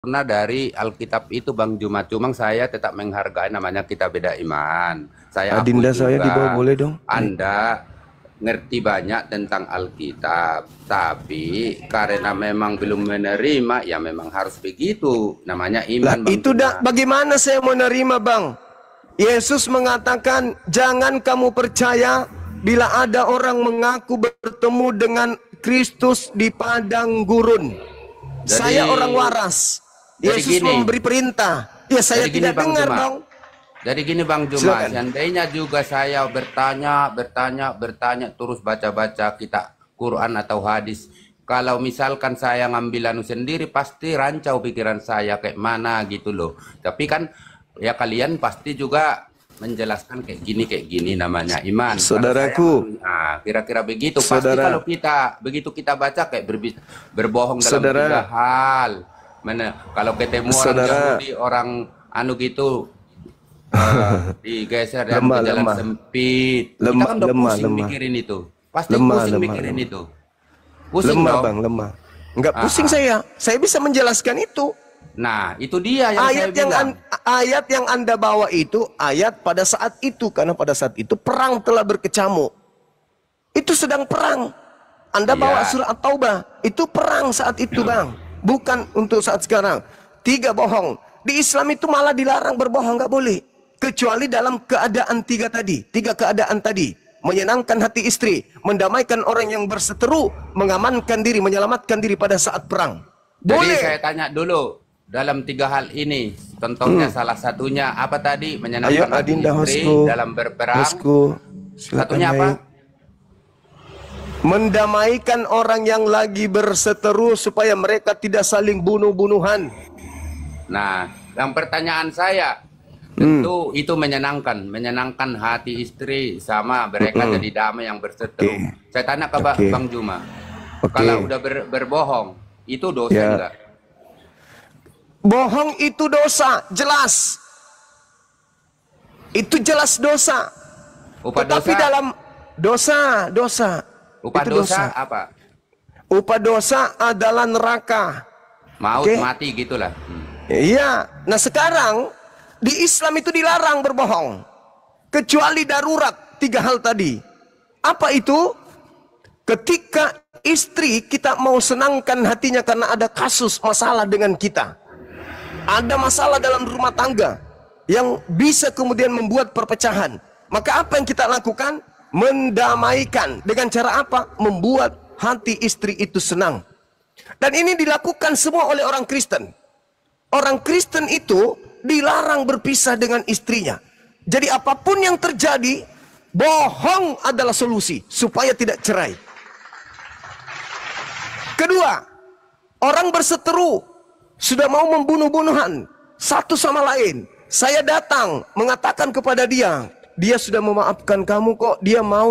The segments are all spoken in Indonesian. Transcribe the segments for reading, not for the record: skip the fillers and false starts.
sempurna dari Alkitab itu Bang Juma. Cuma saya tetap menghargai, namanya kita beda iman. Saya akui Adinda saya di bawah juga boleh dong? Anda ngerti banyak tentang Alkitab, tapi karena memang belum menerima, ya memang harus begitu. Namanya Lah iman Bang itu Juma. bagaimana saya mau nerima Bang? Yesus mengatakan jangan kamu percaya bila ada orang mengaku bertemu dengan Kristus di padang gurun. Saya Jadi, orang waras. jadi Yesus gini, memberi perintah. Ya saya jadi gini tidak Bang dengar Juma. dong. Jadi gini Bang Juma, Silakan. seandainya juga saya bertanya terus baca-baca kita Quran atau hadis. Kalau misalkan saya ngambil anu sendiri, pasti rancau pikiran saya kayak mana gitu loh. Tapi kan ya kalian pasti juga menjelaskan kayak gini namanya iman. Kalau saya Saudaraku, kira-kira begitu. Pasti saudara, kalau kita begitu kita baca kayak berbohong dalam saudara, 3 hal. Kalau ketemu orang saudara, Yahudi, orang anu gitu, digeser dan lemah, ke jalan lemah, sempit. Kita lemah, kan udah lemah, pusing lemah, mikirin itu. Pasti lemah, pusing lemah, mikirin lemah, itu. Pusing lemah dong. Bang, lemah. Enggak Ah, pusing ah. saya. Saya bisa menjelaskan itu. Nah, itu dia yang saya Ayat yang bilang. ayat yang Anda bawa itu ayat pada saat itu, karena pada saat itu perang telah berkecamuk. Itu sedang perang. Anda bawa Iya. surah At-Taubah, itu perang saat itu, Bang. Bukan untuk saat sekarang. 3 bohong. Di Islam itu malah dilarang berbohong, nggak boleh. Kecuali dalam keadaan 3 tadi, 3 keadaan tadi. Menyenangkan hati istri, mendamaikan orang yang berseteru, mengamankan diri, menyelamatkan diri pada saat perang. Jadi saya Boleh. tanya dulu, dalam 3 hal ini, contohnya salah satunya apa tadi? Ayo Menyenangkan hati Adinda istri hostku, dalam berperang. hostku, silakan Satunya apa? naik. Mendamaikan orang yang lagi berseteru supaya mereka tidak saling bunuh-bunuhan. Nah, yang pertanyaan saya, tentu itu menyenangkan hati istri sama mereka jadi damai yang berseteru. Oke. Saya tanya ke Oke. Bang Juma, Oke. kalau udah berbohong, itu dosa Ya. enggak? Bohong itu dosa, jelas. Itu jelas dosa. Upah Tetapi dosa, dalam dosa, upah itu dosa dosa. apa? Upah dosa adalah neraka. Maut, Oke? mati gitulah. Iya. Nah sekarang di Islam itu dilarang berbohong. Kecuali darurat 3 hal tadi. Apa itu? Ketika istri kita mau senangkan hatinya karena ada kasus masalah dengan kita. Ada masalah dalam rumah tangga yang bisa kemudian membuat perpecahan. Maka apa yang kita lakukan? Mendamaikan. Dengan cara apa? Membuat hati istri itu senang. Dan ini dilakukan semua oleh orang Kristen. Orang Kristen itu dilarang berpisah dengan istrinya. Jadi apapun yang terjadi, bohong adalah solusi supaya tidak cerai. Kedua, orang berseteru sudah mau membunuh-bunuhan satu sama lain. Saya datang mengatakan kepada dia, dia sudah memaafkan kamu kok, dia mau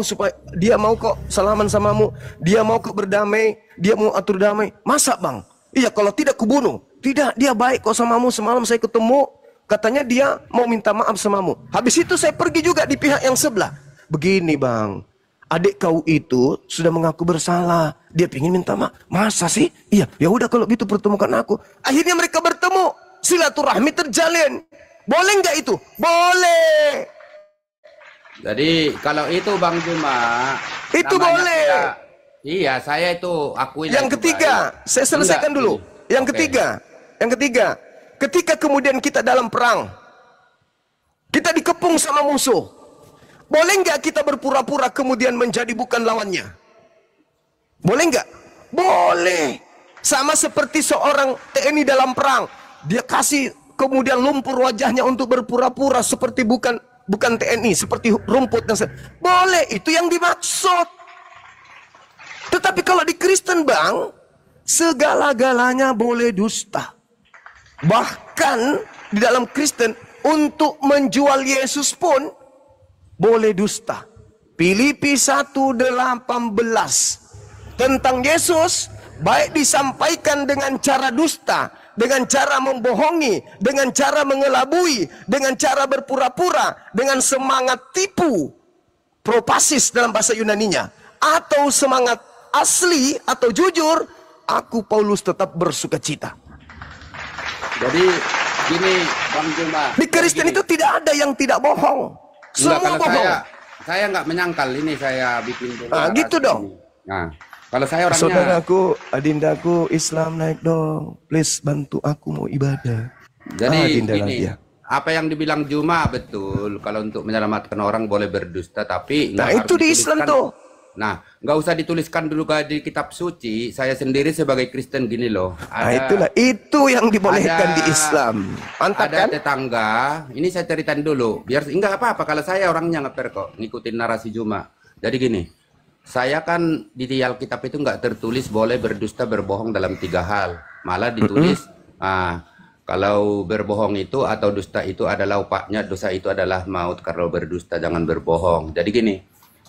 kok salaman samamu, dia mau kok berdamai, dia mau atur damai. Masa Bang? Iya, kalau tidak kubunuh. Tidak, dia baik kok samamu, semalam saya ketemu, katanya dia mau minta maaf samamu. Habis itu saya pergi juga di pihak yang sebelah. Begini Bang, adik kau itu sudah mengaku bersalah, dia ingin minta maaf. Masa sih? Iya, ya udah kalau gitu pertemukan aku. Akhirnya mereka bertemu, silaturahmi terjalin. Boleh nggak itu? Boleh. Jadi kalau itu Bang Juma, Itu namanya boleh. iya, saya itu akui Yang itu ketiga, baik. saya selesaikan Enggak, dulu. ini. Yang Oke. ketiga, ketika kemudian kita dalam perang, kita dikepung sama musuh. Boleh nggak kita berpura-pura kemudian menjadi bukan lawannya? Boleh nggak? Boleh. Sama seperti seorang TNI dalam perang, dia kasih kemudian lumpur wajahnya untuk berpura-pura seperti bukan TNI, seperti rumput dan boleh, itu yang dimaksud. Tetapi kalau di Kristen Bang, segala-galanya boleh dusta. Bahkan di dalam Kristen, untuk menjual Yesus pun boleh dusta. Filipi 1:18 tentang Yesus baik disampaikan dengan cara dusta, dengan cara membohongi, dengan cara mengelabui, dengan cara berpura-pura, dengan semangat tipu, propasis dalam bahasa Yunaninya, atau semangat asli atau jujur, aku Paulus tetap bersukacita. Jadi gini Bang Juma. Di Jadi Kristen gini. itu tidak ada yang tidak bohong. Enggak, Semua kalau bohong. saya nggak menyangkal ini, saya bikin dulu Ah, gitu narasi dong. ini. Nah, kalau saya orangnya Saudaraku, adindaku, Islam naik dong. Please bantu aku mau ibadah. jadi Adinda gini, lagi ya. apa yang dibilang Juma betul. Kalau untuk menyelamatkan orang boleh berdusta, tapi Nah, nggak harus itu di Islam dituliskan. tuh. Nah, nggak usah dituliskan dulu di kitab suci. Saya sendiri sebagai Kristen gini loh. Nah, itulah itu yang dibolehkan ada di Islam. Mantap ada kan? tetangga. Ini saya ceritain dulu. Biar enggak apa-apa kalau saya orangnya ngeper kok, ngikutin narasi Juma. Jadi gini, saya kan di Alkitab itu nggak tertulis boleh berdusta berbohong dalam 3 hal. Malah ditulis kalau berbohong itu atau dusta itu adalah upahnya, dosa itu adalah maut. Kalau berdusta jangan berbohong. Jadi gini,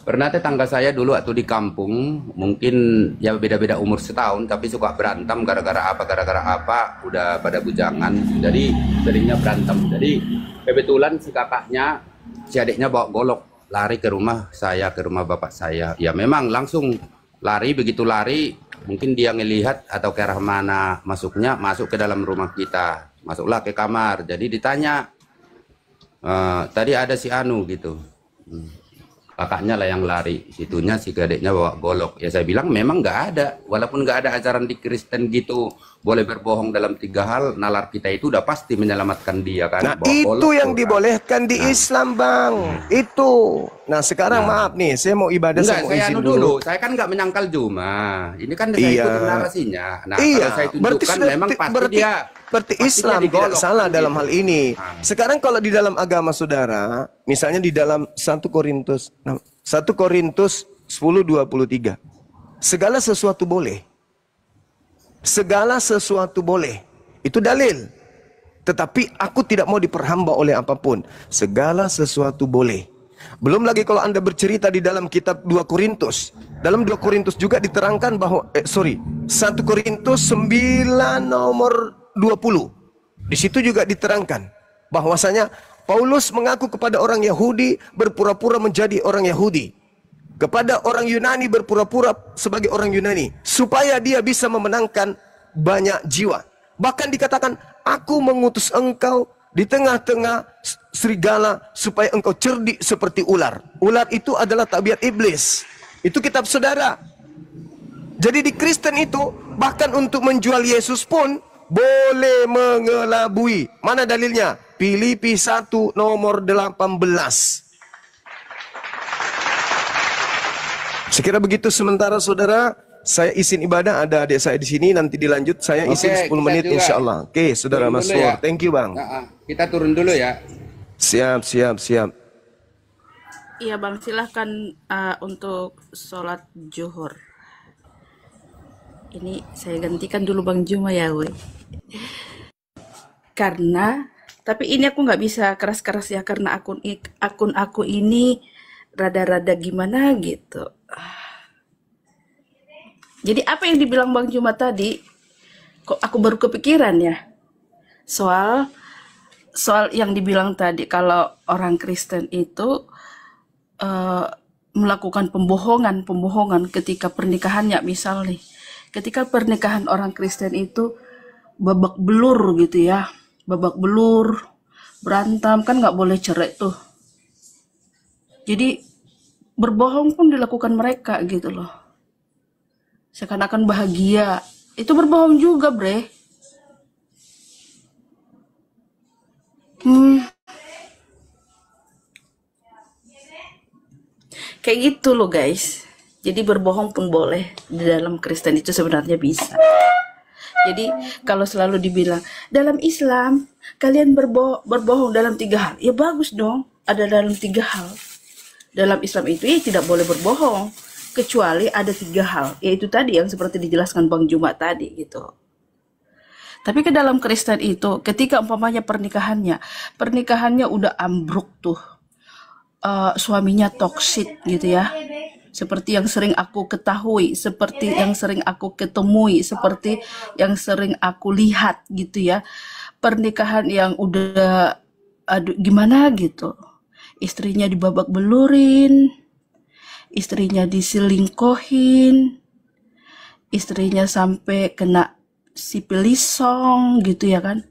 pernah tetangga saya dulu waktu di kampung, mungkin ya beda-beda umur setahun, tapi suka berantem gara-gara apa, udah pada bujangan, jadi seringnya berantem. Jadi kebetulan si kakaknya, si adiknya bawa golok, lari ke rumah saya, ke rumah bapak saya. Ya memang langsung lari, begitu lari, mungkin dia ngelihat atau ke arah mana masuknya, masuk ke dalam rumah kita, masuklah ke kamar. Jadi ditanya, tadi ada si Anu gitu. Kakaknya lah yang lari, situnya si adiknya bawa golok. Ya saya bilang memang nggak ada, walaupun nggak ada ajaran di Kristen gitu boleh berbohong dalam 3 hal. Nalar kita itu udah pasti menyelamatkan dia kan. Nah, Bawa itu golok yang tuh, kan. dibolehkan di Islam, Bang. Itu. Nah, sekarang maaf nih, saya mau ibadah, Enggak, saya mau saya izin anu dulu. dulu. Saya kan nggak menyangkal Juma. Ini kan saya Iya. ikutin narasinya. Nah, Iya, kalau saya tunjukkan memang pasti berarti dia Islam tidak digolok, salah gitu. dalam hal ini. Sekarang kalau di dalam agama saudara, misalnya di dalam 1 Korintus 10:23. Segala sesuatu boleh. Segala sesuatu boleh. Itu dalil. Tetapi aku tidak mau diperhamba oleh apapun. Segala sesuatu boleh. Belum lagi kalau Anda bercerita di dalam kitab 2 Korintus. Dalam 2 Korintus juga diterangkan bahwa 1 Korintus 9 nomor 20. Di situ juga diterangkan bahwasanya Paulus mengaku kepada orang Yahudi berpura-pura menjadi orang Yahudi. Kepada orang Yunani berpura-pura sebagai orang Yunani supaya dia bisa memenangkan banyak jiwa. Bahkan dikatakan, aku mengutus engkau di tengah-tengah serigala supaya engkau cerdik seperti ular. Ular itu adalah tabiat iblis. Itu kitab saudara. Jadi di Kristen itu bahkan untuk menjual Yesus pun boleh mengelabui. Mana dalilnya? Filipi 1 nomor 18. Sekira begitu sementara saudara, saya izin ibadah, ada adik saya di sini, nanti dilanjut saya izin 10 menit insya Allah. Oke, saudara Turun Mas dulu Nur, ya. thank you Bang. Kita turun dulu ya. Siap. Iya Bang, silahkan untuk sholat zuhur. Ini saya gantikan dulu Bang Juma ya, weh. Karena, tapi ini aku nggak bisa keras-keras ya, karena akun aku ini rada-rada gimana gitu. Jadi apa yang dibilang Bang Juma tadi, kok aku baru kepikiran ya, soal yang dibilang tadi kalau orang Kristen itu melakukan pembohongan ketika pernikahannya. Misal nih, ketika pernikahan orang Kristen itu babak belur gitu ya, babak belur, berantem, kan nggak boleh cerai tuh. Jadi berbohong pun dilakukan mereka gitu loh, seakan-akan bahagia. Itu berbohong juga, bre. Kayak gitu loh guys. Jadi berbohong pun boleh di dalam Kristen itu sebenarnya bisa. Jadi kalau selalu dibilang dalam Islam kalian berbohong dalam 3 hal, ya bagus dong, ada dalam 3 hal. Dalam Islam itu ya tidak boleh berbohong kecuali ada 3 hal, yaitu tadi yang seperti dijelaskan Bang Juma tadi gitu. Tapi ke dalam Kristen itu ketika umpamanya pernikahannya udah ambruk tuh, suaminya toksik gitu ya, seperti yang sering aku ketahui, seperti yang sering aku ketemui, seperti yang sering aku lihat gitu ya, pernikahan yang udah aduh gimana gitu, istrinya dibabak belurin, istrinya diselingkuhin, istrinya sampai kena sipilisong gitu ya kan.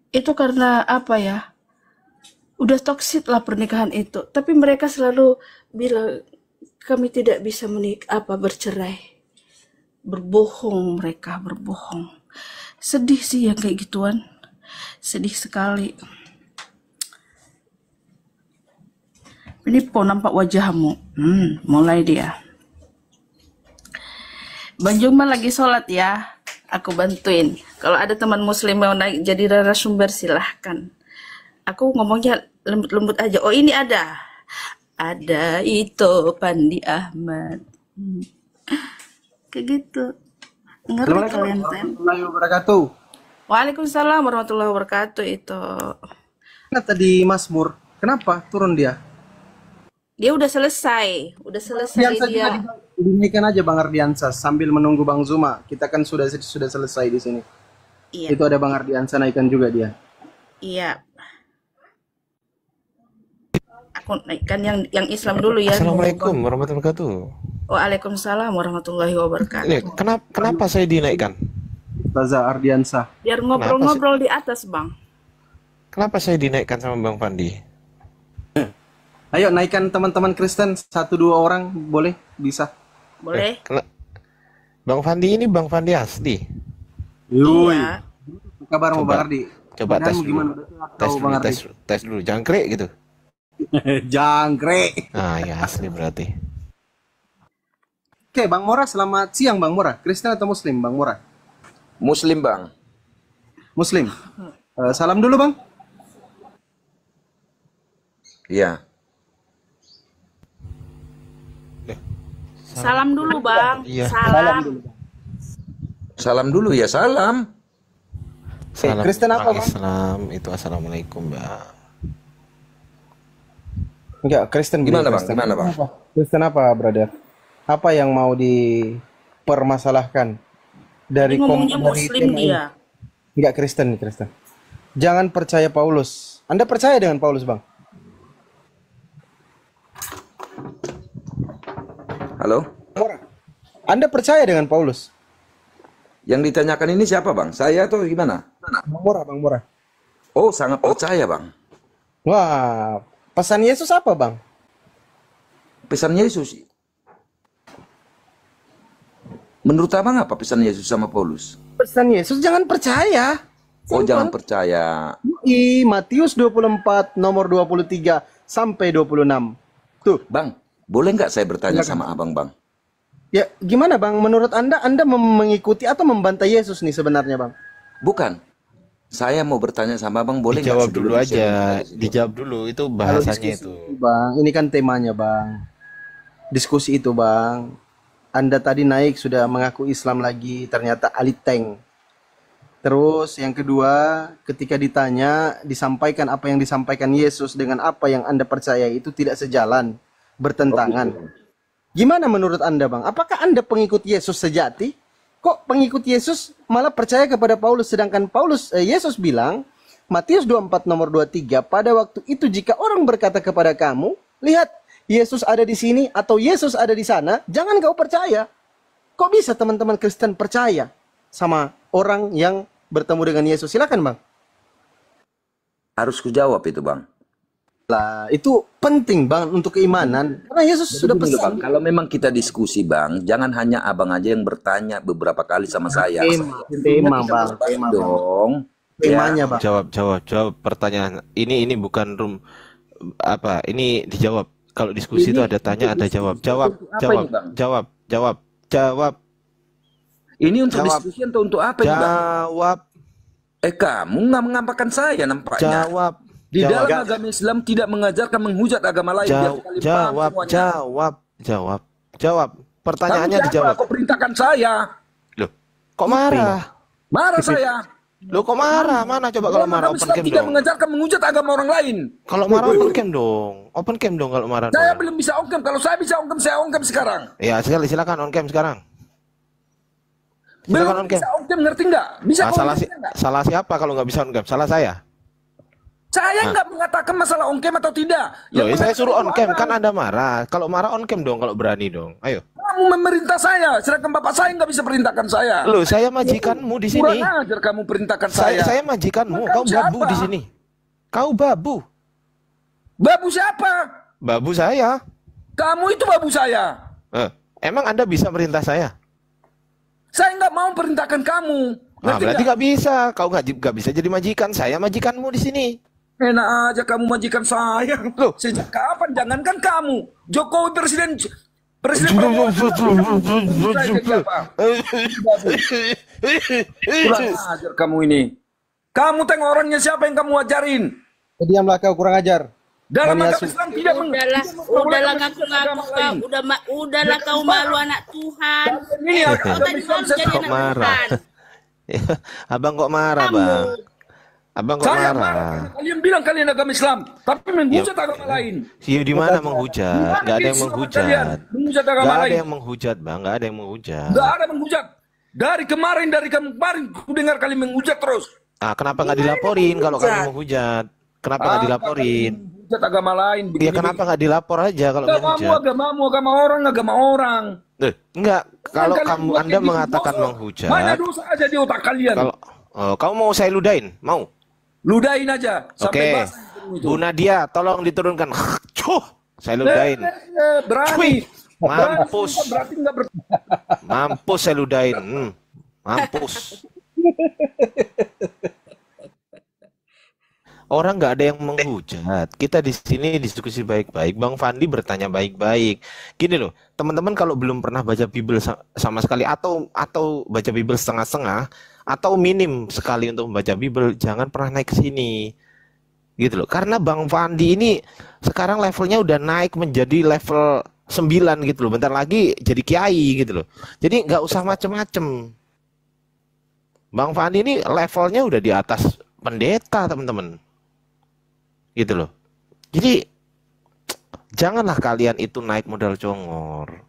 Itu karena apa ya? Udah toksik lah pernikahan itu. Tapi mereka selalu bilang kami tidak bisa bercerai. Berbohong, mereka berbohong. Sedih sih yang kayak gituan. Sedih sekali. Ini po nampak wajahmu. Mulai dia. Bang Juma lagi sholat ya. Aku bantuin. Kalau ada teman muslim mau naik jadi narasumber silahkan. Aku ngomongnya lembut-lembut aja. Oh ini ada. Ada itu Pandi Ahmad. Kayak gitu. Ngerti Assalamualaikum kalian kan? warahmatullahi wabarakatuh. Waalaikumsalam warahmatullahi wabarakatuh itu. Nah, tadi Mazmur, kenapa turun dia? Dia udah selesai. Udah selesai Ardiansa juga dia. dinaikkan aja Bang Ardiansa sambil menunggu Bang Zuma. Kita kan sudah selesai di sini. Iya. Itu ada Bang Ardiansa naikkan juga dia. Iya. Aku naikkan yang Islam dulu ya. Assalamualaikum warahmatullahi wabarakatuh. Waalaikumsalam warahmatullahi wabarakatuh. Ini kenapa saya dinaikkan? Taza Ardiansa. Biar ngobrol-ngobrol di atas, Bang. Kenapa saya dinaikkan sama Bang Fandi? Ayo naikkan teman-teman Kristen 1-2 orang boleh bisa. Boleh? Bang Fandi ini Bang Fandi asli. Yui. Iya. Apa kabarmu Coba. Bang Ardi? Coba tes Badanmu dulu. gimana? Tes Tahu dulu, Bang Ardi? tes dulu. Jangkrik gitu. Jangkrik. Ah ya asli berarti. Oke, Bang Mora, selamat siang Bang Mora. Kristen atau Muslim Bang Mora? Muslim Bang. Muslim. Salam dulu Bang. Iya. Salam dulu, Bang. Iya. Salam. Salam dulu ya, salam. Salam Kristen apa, Bang? Islam itu assalamualaikum Bang. Enggak, Kristen. Gimana, Bang? Kristen. Gimana, Bang? Kristen apa, brother? Apa yang mau dipermasalahkan Jadi ngomongnya dari Muslim tema ini? dia. Enggak, Kristen nih, Kristen. Jangan percaya Paulus. Anda percaya dengan Paulus, Bang? Halo? Anda percaya dengan Paulus? Yang ditanyakan ini siapa, Bang? Saya atau gimana? Bang Mora, Bang Mora. Oh, sangat percaya, Bang. Wah, pesan Yesus apa, Bang? Pesan Yesus. Menurut Abang apa pesan Yesus sama Paulus? Pesan Yesus jangan percaya. Oh, jangan percaya. Matius 24 nomor 23 sampai 26. Tuh. Bang, boleh nggak saya bertanya sama Abang, Bang? Ya, gimana Bang? Menurut Anda mengikuti atau membantai Yesus nih sebenarnya, Bang? Bukan. Saya mau bertanya sama Abang, boleh nggak Dijawab sebelum dulu saya aja. bertanya di situ? Dijawab dulu itu Kalau bahasanya diskusi itu. Bang, ini kan temanya, Bang. Diskusi itu, Bang. Anda tadi naik sudah mengaku Islam lagi, ternyata aliteng. Terus yang kedua, ketika ditanya, disampaikan apa yang disampaikan Yesus dengan apa yang Anda percaya itu tidak sejalan, bertentangan. Gimana menurut Anda, Bang? Apakah Anda pengikut Yesus sejati? Kok pengikut Yesus malah percaya kepada Paulus, sedangkan Yesus bilang, Matius 24 nomor 23, pada waktu itu jika orang berkata kepada kamu, lihat, Yesus ada di sini atau Yesus ada di sana, jangan kau percaya. Kok bisa teman-teman Kristen percaya sama orang yang bertemu dengan Yesus? Silakan, Bang. Harus kujawab itu, Bang. Lah, itu penting, Bang, untuk keimanan. Karena Yesus Jadi sudah gini loh, pesan. Bang, kalau memang kita diskusi, Bang, jangan hanya Abang aja yang bertanya beberapa kali sama saya. Tema, Bang. Tema, Bang. Dong. Temanya, Ya. Bang. Jawab pertanyaan. Ini bukan room apa? Ini dijawab. Kalau diskusi itu ada tanya, ada jawab. Jawab, Apa jawab, ini, Bang? jawab. Ini untuk Jawab. diskusi atau untuk apa ini, Bang? Jawab, Kamu nggak mengampakan saya nampaknya. jawab. Di Jawab. dalam agama Islam tidak mengajarkan menghujat agama lain. Biar sekali paham semuanya. Jawab. Pertanyaannya Kamu siapa? dijawab. Kok perintahkan saya? Loh, kok marah? Marah saya. Loh, kok marah? Mana coba kalau marah Agama open Islam cam tidak dong. mengajarkan menghujat agama orang lain. Kalau marah open cam dong. Open cam dong kalau marah Saya dong. belum bisa on cam. Kalau saya bisa on cam, saya on cam sekarang. Ya, silakan on cam sekarang. Belum Silakan on cam. bisa on cam, ngerti nggak? Bisa on Salah cam nggak? salah siapa kalau nggak bisa on cam? Salah saya. Saya nggak mengatakan masalah on cam atau tidak. Loh, Yang saya suruh on cam, orang. kan Anda marah. Kalau marah on cam dong, kalau berani dong. Ayo. Kamu memerintah saya, sedangkan bapak saya nggak bisa perintahkan saya. Loh, saya majikanmu di sini. Kurang ajar kamu perintahkan saya. Saya majikanmu, Kamu kau babu siapa? di sini. Kau babu. Babu siapa? Babu saya. Kamu itu babu saya. Emang Anda bisa merintah saya? Saya nggak mau perintahkan kamu. Ngerti Berarti nggak? nggak bisa. Kau nggak bisa jadi majikan. Saya majikanmu di sini. Enak aja kamu majikan saya. Loh. Sejak kapan? Jangankan kamu. Jokowi presiden Prabowo. Saya jadi apa? Kurang ajar kamu ini. Kamu tengok orangnya siapa yang kamu ajarin? Diamlah kau, kurang ajar. Dalam Bani agama Yasuf. Islam tidak Udahlah ngaku-ngaku kau, udahlah kau malu anak Tuhan. Ini Kau agama tadi Islam malu jadi Kok anak marah? Tuhan. Abang kok marah, Kamu. Bang? Abang kok Saya marah? marah. Kalian bilang kalian agama Islam, tapi menghujat agama lain. Iya, di mana menghujat? Gak ada yang menghujat. Menghujat agama Gak ada lain. yang menghujat, Bang. Gak ada yang menghujat. Gak ada menghujat. Dari kemarin ku dengar kalian menghujat terus. Kenapa nggak dilaporin kalau kamu menghujat? Kenapa nggak dilaporin? Menghujat agama lain. Ya kenapa nggak dilapor aja kalau Agamamu, menghujat? agamamu, agama orang. Enggak, kalau Kalian kamu buat Anda kayak gitu, mengatakan dosa. menghujat, Banyak dosa aja di otak kalian. kalau kamu mau saya ludahin, mau? Ludahin aja. Oke, Sampai basah hidungmu itu. Bu Nadia, tolong diturunkan. Cuh, saya ludahin. Berani. Wih, mampus. Berarti nggak Mampus saya ludahin. Mampus. Orang nggak ada yang menghujat. Kita di sini diskusi baik-baik. Bang Fandi bertanya baik-baik. Gini loh, teman-teman kalau belum pernah baca Bible sama sekali atau baca Bible setengah-setengah atau minim sekali untuk membaca Bible, jangan pernah naik ke sini. Gitu loh. Karena Bang Fandi ini sekarang levelnya udah naik menjadi level 9 gitu loh. Bentar lagi jadi kiai gitu loh. Jadi nggak usah macem-macem. Bang Fandi ini levelnya udah di atas pendeta, teman-teman. Gitu loh. Jadi janganlah kalian itu naik modal congor.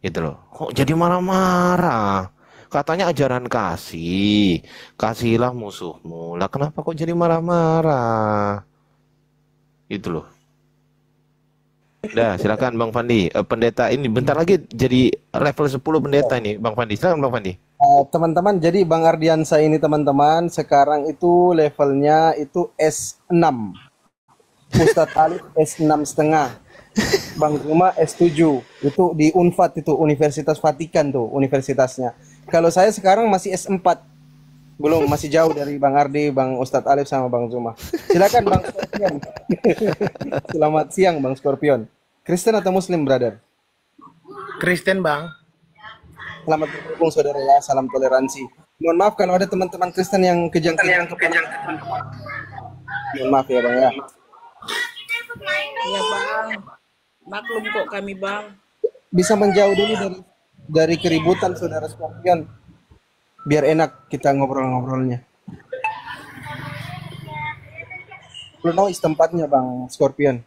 Gitu loh. Kok jadi marah-marah? Katanya ajaran kasih. Kasihilah musuhmu. Lah kenapa kok jadi marah-marah? Gitu loh. Udah, silakan Bang Fandi. Pendeta ini bentar lagi jadi level 10 pendeta ini, Bang Fandi. Silakan Bang Fandi. Teman-teman, jadi Bang Ardiansa ini teman-teman sekarang itu levelnya itu S6. Ustadz Alif S6,5. Bang Zuma S7. Itu di Unfat itu, Universitas Vatikan tuh, universitasnya. Kalau saya sekarang masih S4. Belum, masih jauh dari Bang Ardi, Bang Ustadz Alif sama Bang Zuma. Silakan Bang Scorpion. Selamat siang Bang Scorpion. Kristen atau Muslim, brother? Kristen, Bang. Selamat bergabung saudara ya, salam toleransi. Mohon maaf kalau ada teman-teman Kristen yang kejang-kejang. Mohon maaf ya Bang ya. Ya Bang, maklum kok kami Bang. Bisa menjauh dulu dari keributan saudara Scorpion. Biar enak kita ngobrol-ngobrolnya. Lu tahu tempatnya Bang Scorpion?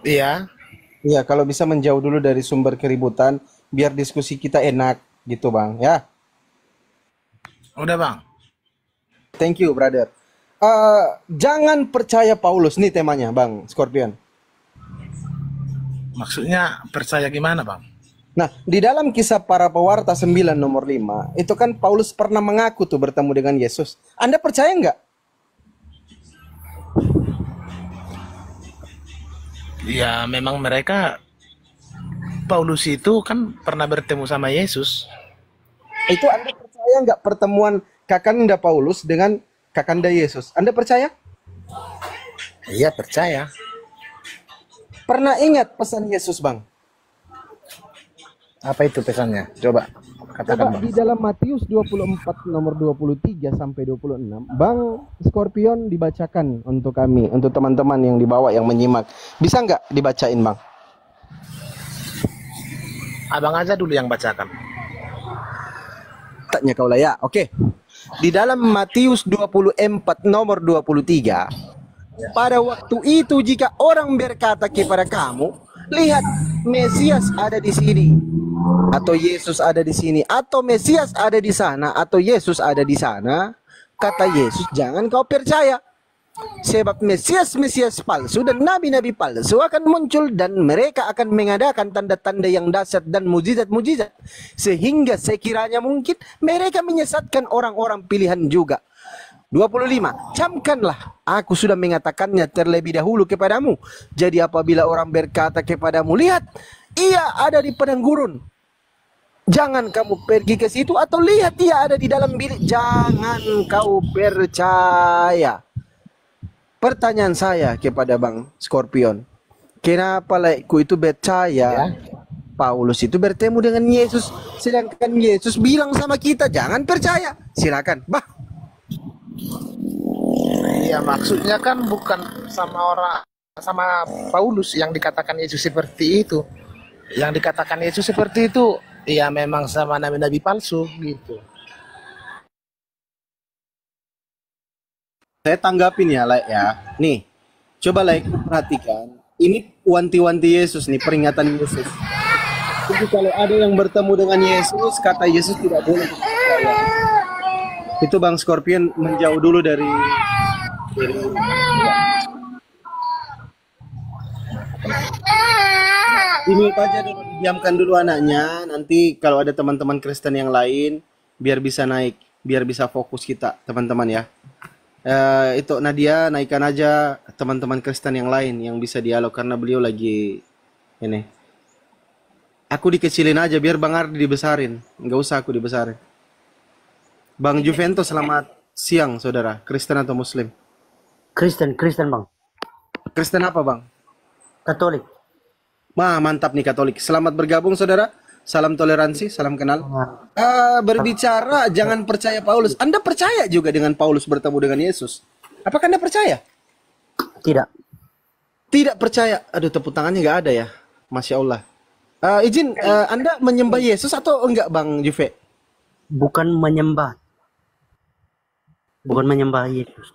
Iya. Iya, kalau bisa menjauh dulu dari sumber keributan, biar diskusi kita enak gitu Bang ya. Udah, Bang. Thank you brother. Jangan percaya Paulus, nih temanya Bang Scorpion. Maksudnya percaya gimana, Bang? Nah, di dalam kisah para pewarta 9 nomor 5, itu kan Paulus pernah mengaku tuh bertemu dengan Yesus. Anda percaya nggak? Ya, memang mereka Paulus itu kan pernah bertemu sama Yesus. Itu Anda percaya nggak pertemuan Kakanda Paulus dengan Kakanda Yesus? Anda percaya? Iya, percaya. Pernah ingat pesan Yesus, Bang? Apa itu pesannya? Coba katakan, Coba Bang. di dalam Matius 24 nomor 23 sampai 26, Bang Scorpion dibacakan untuk kami, untuk teman-teman yang dibawa yang menyimak. Bisa nggak dibacain, Bang? Abang aja dulu yang bacakan. Tanya kau lah ya. Oke. Di dalam Matius 24 nomor 23, pada waktu itu jika orang berkata kepada kamu, lihat Mesias ada di sini, atau Yesus ada di sini, atau Mesias ada di sana, atau Yesus ada di sana, kata Yesus, jangan kau percaya. Sebab Mesias-Mesias palsu dan nabi-nabi palsu akan muncul dan mereka akan mengadakan tanda-tanda yang dahsyat dan mujizat-mujizat. Sehingga sekiranya mungkin mereka menyesatkan orang-orang pilihan juga. 25. Camkanlah, aku sudah mengatakannya terlebih dahulu kepadamu. Jadi apabila orang berkata kepadamu, lihat, ia ada di padang gurun, jangan kamu pergi ke situ, atau lihat ia ada di dalam bilik, jangan kau percaya. Pertanyaan saya kepada Bang Scorpion, kenapa laikku itu percaya Paulus itu bertemu dengan Yesus, sedangkan Yesus bilang sama kita jangan percaya? Silakan, Bah. Iya, maksudnya kan bukan sama Paulus yang dikatakan Yesus seperti itu. Yang dikatakan Yesus seperti itu, ya memang sama nabi-nabi palsu gitu. Saya tanggapin ya, Like ya. Nih, coba Like perhatikan. Ini wanti-wanti Yesus nih, peringatan Yesus. Jadi kalau ada yang bertemu dengan Yesus, kata Yesus tidak boleh percaya. Itu Bang Scorpion menjauh dulu dari ini aja dulu, diamkan dulu anaknya. Nanti kalau ada teman-teman Kristen yang lain, biar bisa naik, biar bisa fokus kita, teman-teman ya. Itu Nadia, naikkan aja teman-teman Kristen yang lain yang bisa dialog karena beliau lagi ini. Aku dikecilin aja biar Bang Ardi dibesarin, nggak usah aku dibesarin. Bang Juvento, selamat siang saudara. Kristen atau Muslim? Kristen Bang. Kristen apa Bang? Katolik. Mantap nih Katolik. Selamat bergabung saudara. Salam toleransi, salam kenal. Berbicara jangan percaya Paulus. Anda percaya juga dengan Paulus bertemu dengan Yesus? Apakah Anda percaya? Tidak. Tidak percaya. Aduh, tepuk tangannya nggak ada ya. Masya Allah. Izin, Anda menyembah Yesus atau enggak Bang Juve? Bukan menyembah. Bukan menyembah Yesus.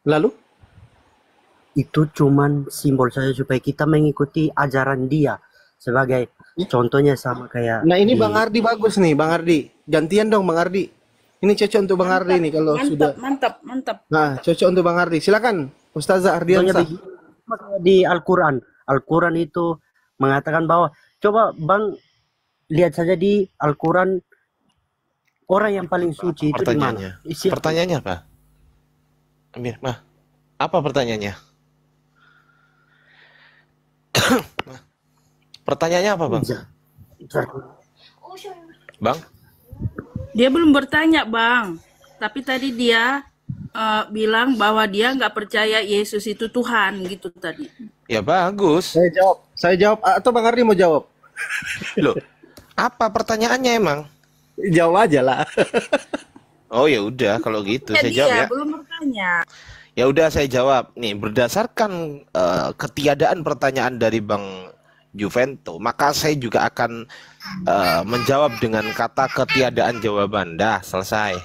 Lalu? Itu cuman simbol saja supaya kita mengikuti ajaran dia. Sebagai contohnya sama kayak. Nah ini Bang Ardi bagus nih, Bang Ardi. Gantian dong Bang Ardi. Ini cocok untuk Bang Ardi nih kalau sudah. Mantap. Nah, cocok untuk Bang Ardi. Silakan, Ustazah Ardiansa. Di Al-Quran itu mengatakan bahwa coba Bang lihat saja di Al-Quran orang yang paling suci itu di mana? Pertanyaannya apa? Amir, apa pertanyaannya? Pertanyaannya apa Bang? Bang? Dia belum bertanya Bang, tapi tadi dia bilang bahwa dia nggak percaya Yesus itu Tuhan gitu tadi. Ya bagus. Saya jawab atau Bang Ardi mau jawab? Loh, apa pertanyaannya emang? Jawab aja lah. Oh ya udah kalau gitu saya jawab ya. Belum bertanya. Ya udah saya jawab nih berdasarkan ketiadaan pertanyaan dari Bang Juvento, maka saya juga akan menjawab dengan kata ketiadaan jawaban. Dah selesai.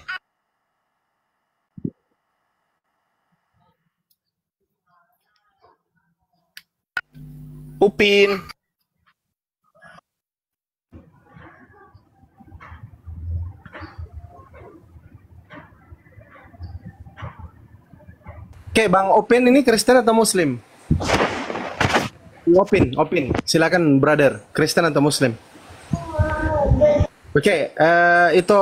Upin. Oke, Bang Opin ini Kristen atau Muslim? Opin. Silakan brother, Kristen atau Muslim? Oke, itu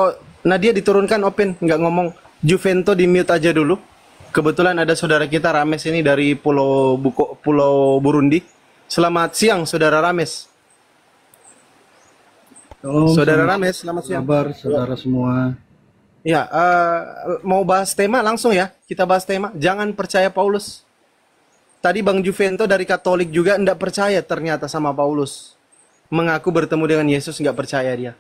Nadia diturunkan Opin, nggak ngomong. Juvento di mute aja dulu. Kebetulan ada saudara kita Rames ini dari Pulau Burundi. Selamat siang saudara Rames. Saudara Rames, selamat siang. Kabar saudara semua. Ya, mau bahas tema langsung ya. Kita bahas tema. Jangan percaya Paulus. Tadi Bang Juvento dari Katolik juga enggak percaya ternyata sama Paulus. Mengaku bertemu dengan Yesus, enggak percaya dia.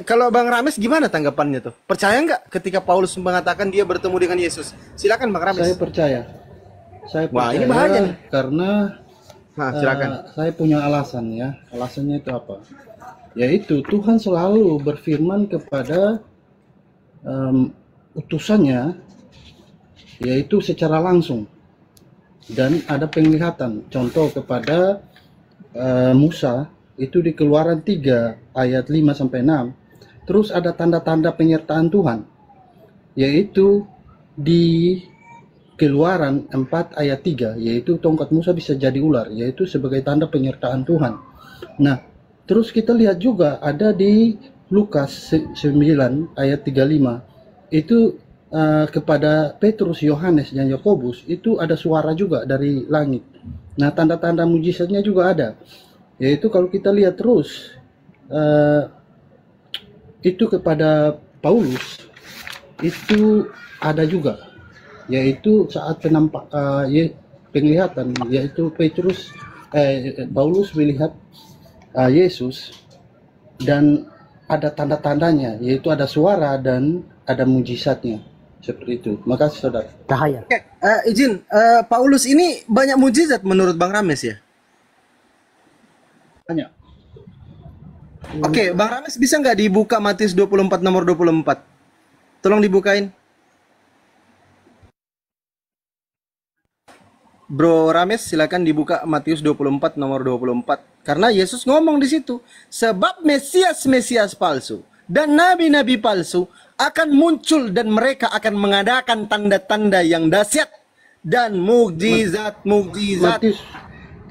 Kalau Bang Rames gimana tanggapannya tuh? Percaya enggak ketika Paulus mengatakan dia bertemu dengan Yesus? Silakan Bang Rames. Saya percaya. Wah, ini bahaya nih. Karena silakan. Saya punya alasan ya. Alasannya itu apa? Yaitu Tuhan selalu berfirman kepada utusannya, yaitu secara langsung, dan ada penglihatan. Contoh kepada Musa itu di Keluaran 3 ayat 5-6. Terus ada tanda-tanda penyertaan Tuhan, yaitu di Keluaran 4 ayat 3, yaitu tongkat Musa bisa jadi ular, yaitu sebagai tanda penyertaan Tuhan. Nah, terus kita lihat juga ada di Lukas 9 ayat 35, itu kepada Petrus, Yohanes, dan Yakobus, itu ada suara juga dari langit. Nah, tanda-tanda mujizatnya juga ada, yaitu kalau kita lihat terus, itu kepada Paulus, itu ada juga, yaitu saat penglihatan, yaitu Paulus melihat Yesus, dan ada tanda-tandanya, yaitu ada suara dan ada mujizatnya, seperti itu. Makasih saudara. Cahaya. Oke, izin, Paulus ini banyak mujizat menurut Bang Rames ya? Banyak. Oke, Bang Rames bisa nggak dibuka Matius 24 nomor 24? Tolong dibukain. Bro Rames, silakan dibuka Matius 24 nomor 24. Karena Yesus ngomong di situ, sebab Mesias palsu dan nabi-nabi palsu akan muncul dan mereka akan mengadakan tanda-tanda yang dahsyat dan mukjizat.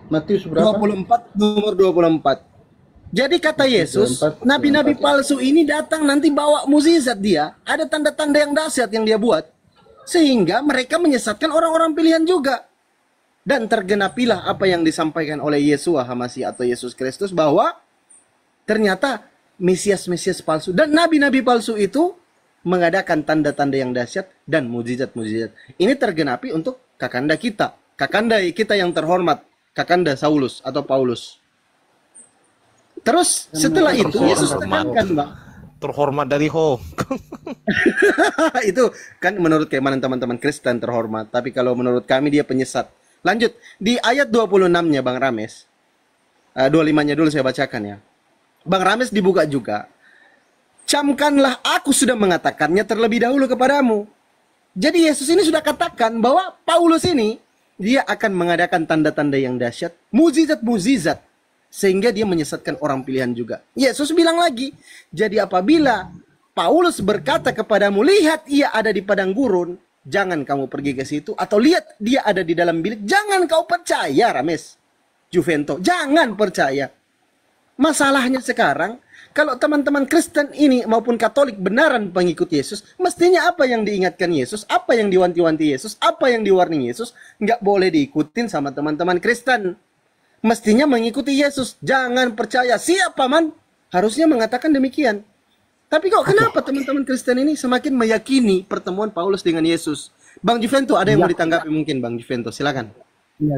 Matius berapa? 24 nomor 24. Jadi kata Yesus, nabi-nabi palsu ini datang nanti bawa mukjizat dia, ada tanda-tanda yang dahsyat yang dia buat, sehingga mereka menyesatkan orang-orang pilihan juga. Dan tergenapilah apa yang disampaikan oleh Yeshua HaMashiach atau Yesus Kristus, bahwa ternyata Mesias palsu dan nabi-nabi palsu itu mengadakan tanda-tanda yang dahsyat dan mukjizat-mukjizat. Ini tergenapi untuk kakanda kita yang terhormat, kakanda Saulus atau Paulus. Terus setelah itu Yesus tekankan, Bang. Terhormat dari Itu kan menurut keimanan teman-teman Kristen terhormat, tapi kalau menurut kami dia penyesat. Lanjut di ayat 26-nya Bang Rames. 25-nya dulu saya bacakan ya. Bang Rames dibuka juga. Camkanlah, aku sudah mengatakannya terlebih dahulu kepadamu. Jadi Yesus ini sudah katakan bahwa Paulus ini dia akan mengadakan tanda-tanda yang dahsyat, mukjizat-mukjizat, sehingga dia menyesatkan orang pilihan juga. Yesus bilang lagi, jadi apabila Paulus berkata kepadamu, lihat ia ada di padang gurun, jangan kamu pergi ke situ, atau lihat dia ada di dalam bilik, jangan kau percaya, Rames, Juvento, jangan percaya. Masalahnya sekarang, kalau teman-teman Kristen ini maupun Katolik benaran pengikut Yesus, mestinya apa yang diingatkan Yesus, apa yang diwanti-wanti Yesus, apa yang di-warning Yesus, nggak boleh diikutin sama teman-teman Kristen. Mestinya mengikuti Yesus, jangan percaya. Siap, Paman? Harusnya mengatakan demikian. Tapi kok kenapa teman-teman Kristen ini semakin meyakini pertemuan Paulus dengan Yesus? Bang Juvento, ada yang mau ditanggapi mungkin, Bang Juvento, silakan. Ya,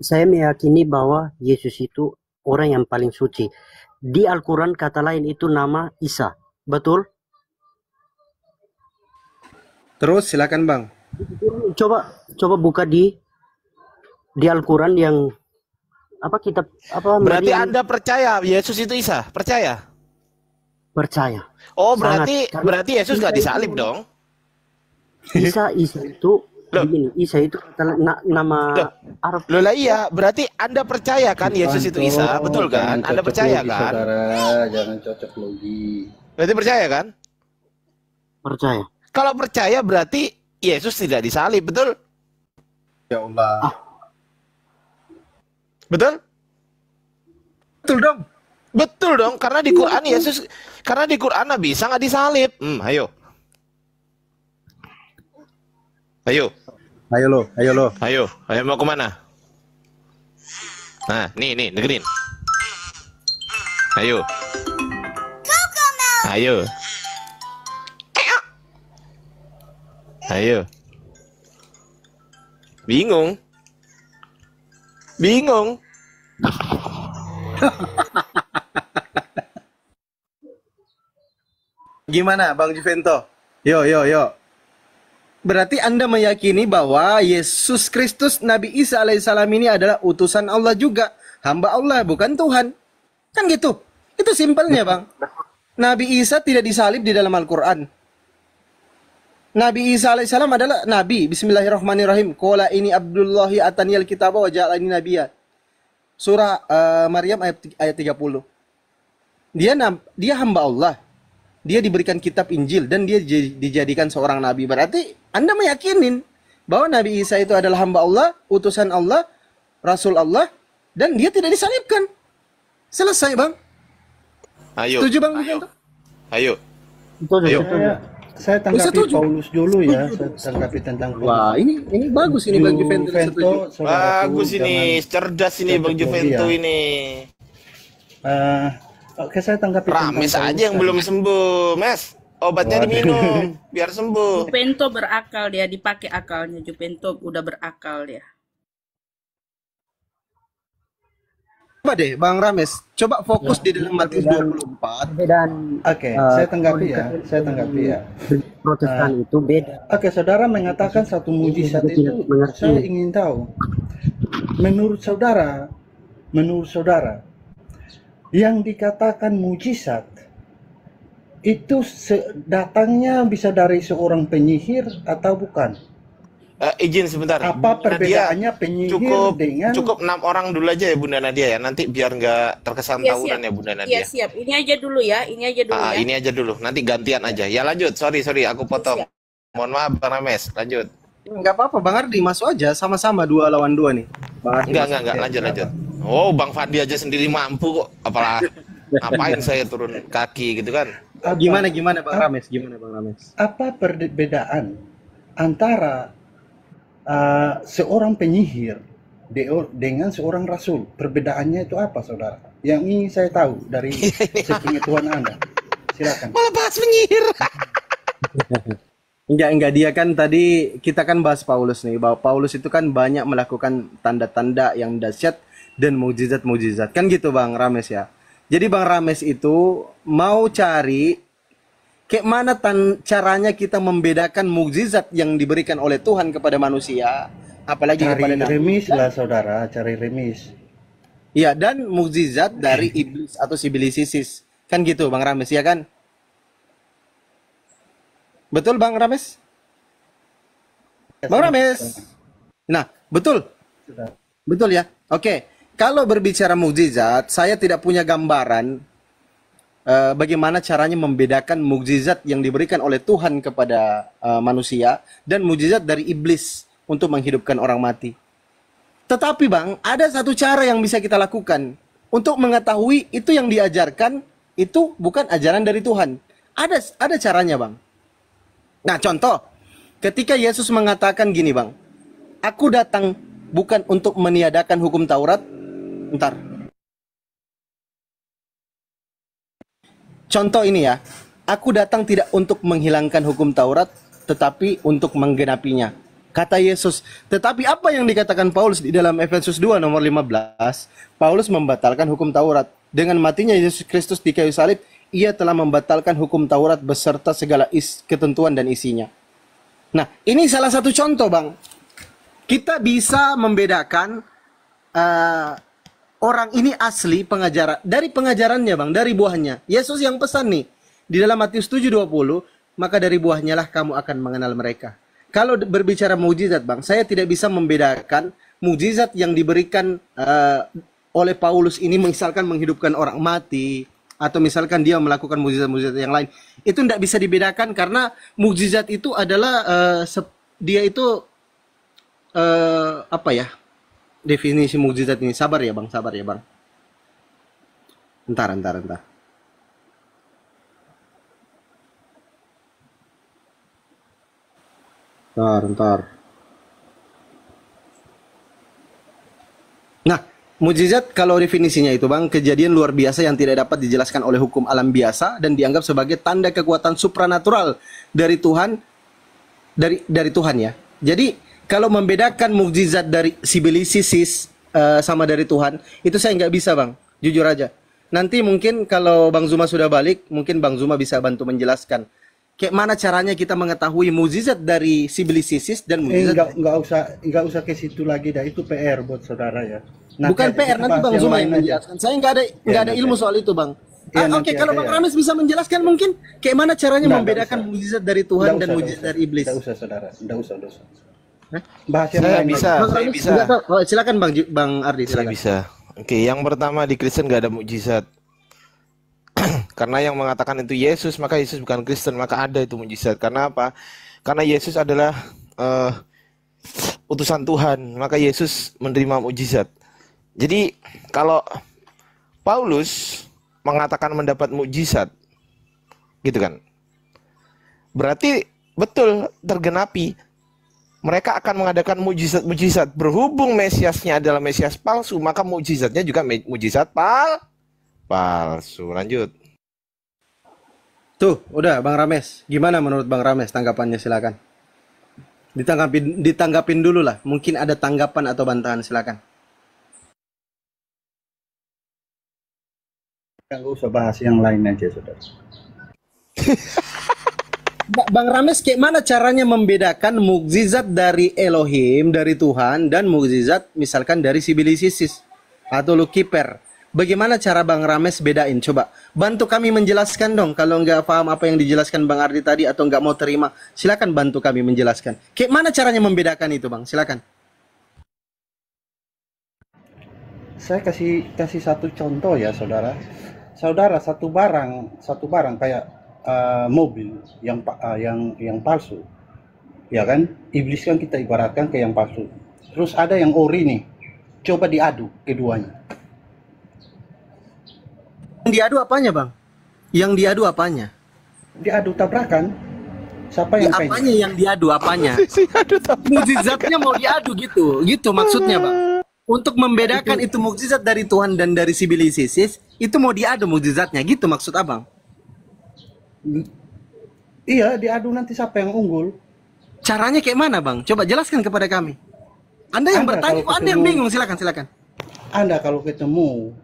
saya meyakini bahwa Yesus itu orang yang paling suci. Di Al-Quran kata lain itu nama Isa, betul? Terus silakan, Bang. Coba buka di Al-Quran yang apa kitab apa? Berarti Maryam. Anda percaya Yesus itu Isa? Percaya? Percaya. Oh, Sangat. berarti Yesus nggak disalib dong? Isa itu begini, Isa itu nama Arab. Loh lah iya, berarti Anda percaya kan Yesus itu Isa, betul kan? Anda percaya kan? Saudara, jangan cocok logi. Berarti percaya kan? Percaya. Kalau percaya berarti Yesus tidak disalib, betul? Ya Allah. Betul? Betul dong. Betul dong, karena di Quran karena di Quran Nabi Isa nggak disalib. Ayo. Ayo mau kemana? Nah, nih, dengerin. Ayo. Bingung. Gimana, Bang Juvento? Yo. Berarti Anda meyakini bahwa Yesus Kristus Nabi Isa alaihissalam ini adalah utusan Allah juga, hamba Allah, bukan Tuhan. Kan gitu. Itu simpelnya, Bang. Nabi Isa tidak disalib di dalam Al-Quran. Nabi Isa alaihissalam adalah Nabi. Bismillahirrahmanirrahim. Qala ini Abdullahi ataniyal kitaba wa ja'alani nabiyya. Surah Maryam ayat 30. Dia hamba Allah. Dia diberikan kitab Injil dan dia dijadikan seorang nabi. Berarti Anda meyakinin bahwa Nabi Isa itu adalah hamba Allah, utusan Allah, Rasul Allah, dan dia tidak disalibkan. Selesai, Bang. Ayo. Setuju, Bang Vivianto? Ayo. Setuju, Ayo. setuju. Saya tanggapi Setuju. Paulus dulu ya, saya tanggapi tentang Wah, ini bagus ini Bang Juventus setuju. Bagus ini, cerdas ini Bang Juventus ini. Oke, saya tanggapi tentang Rames Paulus aja yang tadi. belum sembuh, Mas. Obatnya diminum biar sembuh. Jupento berakal dia, dipakai akalnya. Jupento udah berakal dia. Coba deh Bang Rames, coba fokus di dalam Matius 24. Perbedaan Oke, saya tanggapi ya. Protestan itu beda. Oke, saudara mengatakan satu mujizat itu, saya ingin tahu. Menurut saudara, yang dikatakan mujizat itu datangnya bisa dari seorang penyihir atau bukan? Izin sebentar. Apa Nadia, perbedaannya penyihir dengan cukup 6 orang dulu aja ya Bunda Nadia ya. Nanti biar nggak terkesan Iya, tawuran siap. ya Bunda Iya Nadia. siap. Ini aja dulu ya. Ini aja dulu ya. Ini aja dulu. Nanti gantian aja. Ya lanjut. Sorry aku potong. Siap. Mohon maaf Bang Rames. Lanjut. Enggak apa-apa, Bang Ardi masuk aja sama-sama 2 lawan 2 nih. Bang Ardi Enggak. Lanjut. Oh, Bang Fandi aja sendiri mampu kok. Apalah ngapain saya turun kaki gitu kan? Gimana Bang Rames? Gimana Bang Rames? apa perbedaan antara seorang penyihir dengan seorang rasul? Perbedaannya itu apa, saudara? Yang ingin saya tahu dari sepengetahuan Anda. Silakan. Malah bahas penyihir. Enggak, dia kan tadi kita kan bahas Paulus nih, bahwa Paulus itu kan banyak melakukan tanda-tanda yang dahsyat dan mujizat-mujizat. Kan gitu Bang Rames ya. Jadi Bang Rames itu mau cari kayak mana caranya kita membedakan mukjizat yang diberikan oleh Tuhan kepada manusia, apalagi kepada Cari Nabi. remis lah, saudara. Cari remis. Iya, dan mukjizat dari iblis atau sibilisisis. Kan gitu Bang Rames ya kan? Betul Bang Rames? Bang Rames. Nah, betul. Betul ya. Oke. Kalau berbicara mukjizat, saya tidak punya gambaran bagaimana caranya membedakan mukjizat yang diberikan oleh Tuhan kepada manusia dan mukjizat dari iblis untuk menghidupkan orang mati. Tetapi Bang, ada satu cara yang bisa kita lakukan untuk mengetahui itu yang diajarkan itu bukan ajaran dari Tuhan. Ada caranya Bang. Nah, contoh, ketika Yesus mengatakan gini Bang, aku datang bukan untuk meniadakan hukum Taurat. Bentar. Contoh ini ya, aku datang tidak untuk menghilangkan hukum Taurat, tetapi untuk menggenapinya. Kata Yesus. Tetapi apa yang dikatakan Paulus di dalam Efesus 2 nomor 15, Paulus membatalkan hukum Taurat. Dengan matinya Yesus Kristus di kayu salib, ia telah membatalkan hukum Taurat beserta segala ketentuan dan isinya. Nah, ini salah satu contoh Bang. Kita bisa membedakan orang ini asli pengajaran dari pengajarannya Bang, dari buahnya. Yesus yang pesan nih di dalam Matius 7:20, maka dari buahnya lah kamu akan mengenal mereka. Kalau berbicara mukjizat Bang, saya tidak bisa membedakan mukjizat yang diberikan oleh Paulus ini, misalkan menghidupkan orang mati atau misalkan dia melakukan mukjizat-mukjizat yang lain. Itu tidak bisa dibedakan karena mukjizat itu adalah dia itu apa ya? Definisi mukjizat ini. Sabar ya Bang. Entar. Nah, mukjizat kalau definisinya itu Bang, kejadian luar biasa yang tidak dapat dijelaskan oleh hukum alam biasa dan dianggap sebagai tanda kekuatan supranatural dari Tuhan, dari Tuhan ya. Jadi kalau membedakan mukjizat dari sibilisisis sama dari Tuhan, itu saya nggak bisa Bang, jujur aja. Nanti mungkin kalau Bang Zuma sudah balik, mungkin Bang Zuma bisa bantu menjelaskan. Kayak mana caranya kita mengetahui mukjizat dari sibilisisis dan mukjizat. Nggak usah ke situ lagi dah, itu PR buat saudara ya. Bukan PR, nanti Bang Zuma yang menjelaskan. Saya nggak ada ilmu soal itu Bang. Oke, kalau Bang Rames bisa menjelaskan mungkin kayak mana caranya membedakan mukjizat dari Tuhan dan mukjizat dari iblis. Nggak usah saudara, nggak usah. Saya bisa. Silakan Bang Ardi. Saya bisa. Oke, yang pertama di Kristen nggak ada mukjizat. Karena yang mengatakan itu Yesus, maka Yesus bukan Kristen, maka ada itu mukjizat. Karena apa? Karena Yesus adalah utusan Tuhan, maka Yesus menerima mukjizat. Jadi kalau Paulus mengatakan mendapat mukjizat, gitu kan? Berarti betul tergenapi. Mereka akan mengadakan mukjizat-mukjizat. Berhubung Mesiasnya adalah Mesias palsu, maka mukjizatnya juga mukjizat palsu. Lanjut. Tuh, udah Bang Rames. Gimana menurut Bang Rames tanggapannya, silakan. Ditanggapin dulu lah. Mungkin ada tanggapan atau bantahan, silakan. Nggak usah bahas yang lain aja, saudara. Bang Rames, kayak mana caranya membedakan mukjizat dari Elohim, dari Tuhan, dan mukjizat misalkan dari sibilisisis atau Lucifer? Bagaimana cara Bang Rames bedain? Coba bantu kami menjelaskan dong. Kalau nggak paham apa yang dijelaskan Bang Ardi tadi atau nggak mau terima, silakan bantu kami menjelaskan. Kayak mana caranya membedakan itu, Bang? Silakan. Saya kasih satu contoh ya, saudara. Saudara, satu barang kayak mobil yang palsu, ya kan? Iblis kan kita ibaratkan ke yang palsu. Terus ada yang ori nih, coba diadu keduanya. Yang diadu apanya, Bang? Yang diadu apanya? Diadu tabrakan. Siapa yang kayaknya? Apanya yang diadu apanya? Mukjizatnya mau diadu gitu maksudnya, Bang. Untuk membedakan itu mukjizat dari Tuhan dan dari sibilisisis, itu mau diadu mukjizatnya gitu maksud Abang. Iya, diadu nanti siapa yang unggul. Caranya kayak mana, Bang? Coba jelaskan kepada kami. Anda yang bertanya, Anda yang bingung, silakan. Anda kalau ketemu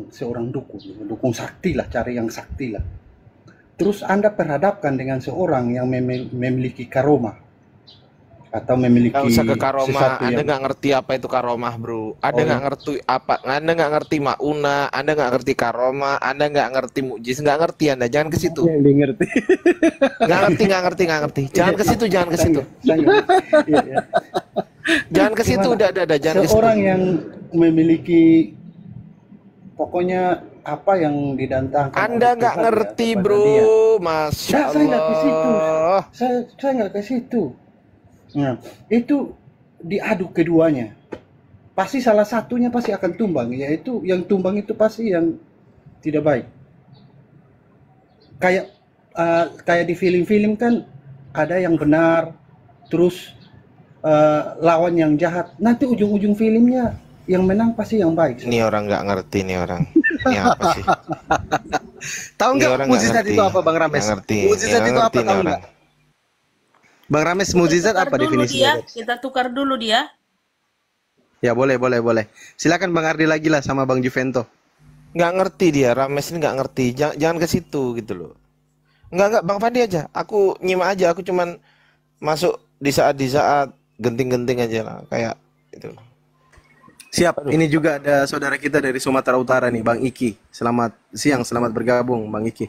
seorang dukun sakti lah, cari yang sakti lah. Terus Anda perhadapkan dengan seorang yang memiliki karomah atau memiliki Nggak usah ke karomah, sesuatu Anda yang nggak ngerti apa itu karomah, bro. Anda nggak ngerti apa, Anda nggak ngerti mauna, Anda nggak ngerti karomah, Anda nggak ngerti mukjiz, nggak ngerti Anda. Jangan ke situ. Yang ngerti. Nggak ngerti. Jangan ke situ. Jangan ke situ, udah, jangan ke situ. Seorang yang memiliki pokoknya apa yang didatangkan. Anda nggak ngerti, kepada bro. dia. Masya Saya nggak ke situ. Allah. Saya nggak ke situ. Nah, itu diadu keduanya. Pasti salah satunya pasti akan tumbang, yaitu yang tumbang itu pasti yang tidak baik. Kayak di film-film kan ada yang benar, terus lawan yang jahat. Nanti ujung-ujung filmnya yang menang pasti yang baik. Ini orang nggak ngerti nih orang. Ini apa sih? Tahu Ini nggak orang mukjizat ngerti. itu apa, Bang Rames? Nggak ngerti. Mukjizat Nggak itu apa, ngerti nih tahu orang. nggak? Bang Rames, mukjizat apa definisinya? Kita tukar dulu dia. Ya boleh. Silakan Bang Ardi lagi lah sama Bang Juvento. Nggak ngerti dia, Rames ini nggak ngerti. Jangan ke situ gitu loh. Nggak, Bang Fandi aja. Aku nyimak aja. Aku cuman masuk di saat genting-genting aja lah, kayak itu. Siap. Ini juga ada saudara kita dari Sumatera Utara nih, Bang Iki. Selamat siang, selamat bergabung, Bang Iki.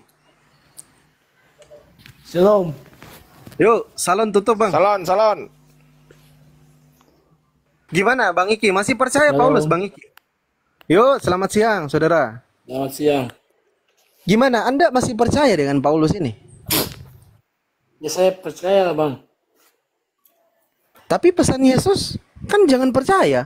Shalom. Yuk, salon tutup, Bang. Salon. Gimana, Bang Iki? Masih percaya Paulus, Bang Iki? Yuk, selamat siang, saudara. Selamat siang. Gimana, Anda masih percaya dengan Paulus ini? Ya saya percaya lah, Bang. Tapi pesan Yesus kan jangan percaya.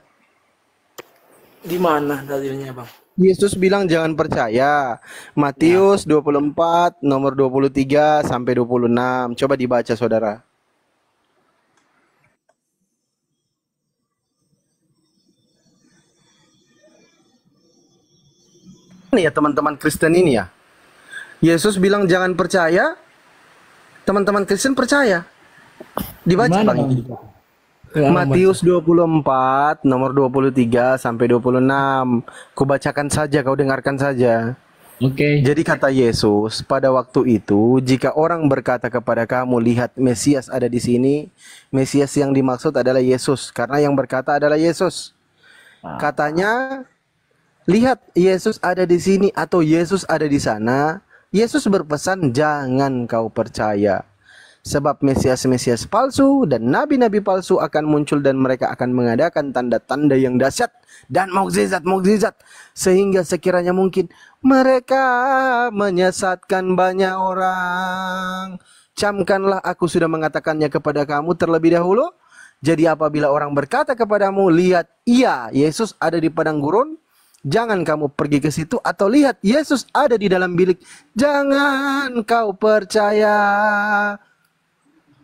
Di mana dalilnya, Bang? Yesus bilang jangan percaya. Matius 24 nomor 23 sampai 26. Coba dibaca, saudara. Ini ya teman-teman Kristen ini ya. Yesus bilang jangan percaya. Teman-teman Kristen percaya. Dibaca, Mana, Bang. Bang? Matius 24 nomor 23 sampai 26. Ku bacakan saja, kau dengarkan saja. Oke. Jadi kata Yesus, pada waktu itu jika orang berkata kepada kamu, lihat Mesias ada di sini, Mesias yang dimaksud adalah Yesus, karena yang berkata adalah Yesus. Katanya, lihat Yesus ada di sini atau Yesus ada di sana. Yesus berpesan jangan kau percaya. Sebab Mesias-Mesias palsu dan nabi-nabi palsu akan muncul dan mereka akan mengadakan tanda-tanda yang dahsyat dan mukjizat-mukjizat sehingga sekiranya mungkin mereka menyesatkan banyak orang. Camkanlah, aku sudah mengatakannya kepada kamu terlebih dahulu. Jadi apabila orang berkata kepadamu, lihat, iya, Yesus ada di padang gurun, jangan kamu pergi ke situ. Atau lihat, Yesus ada di dalam bilik, jangan kau percaya.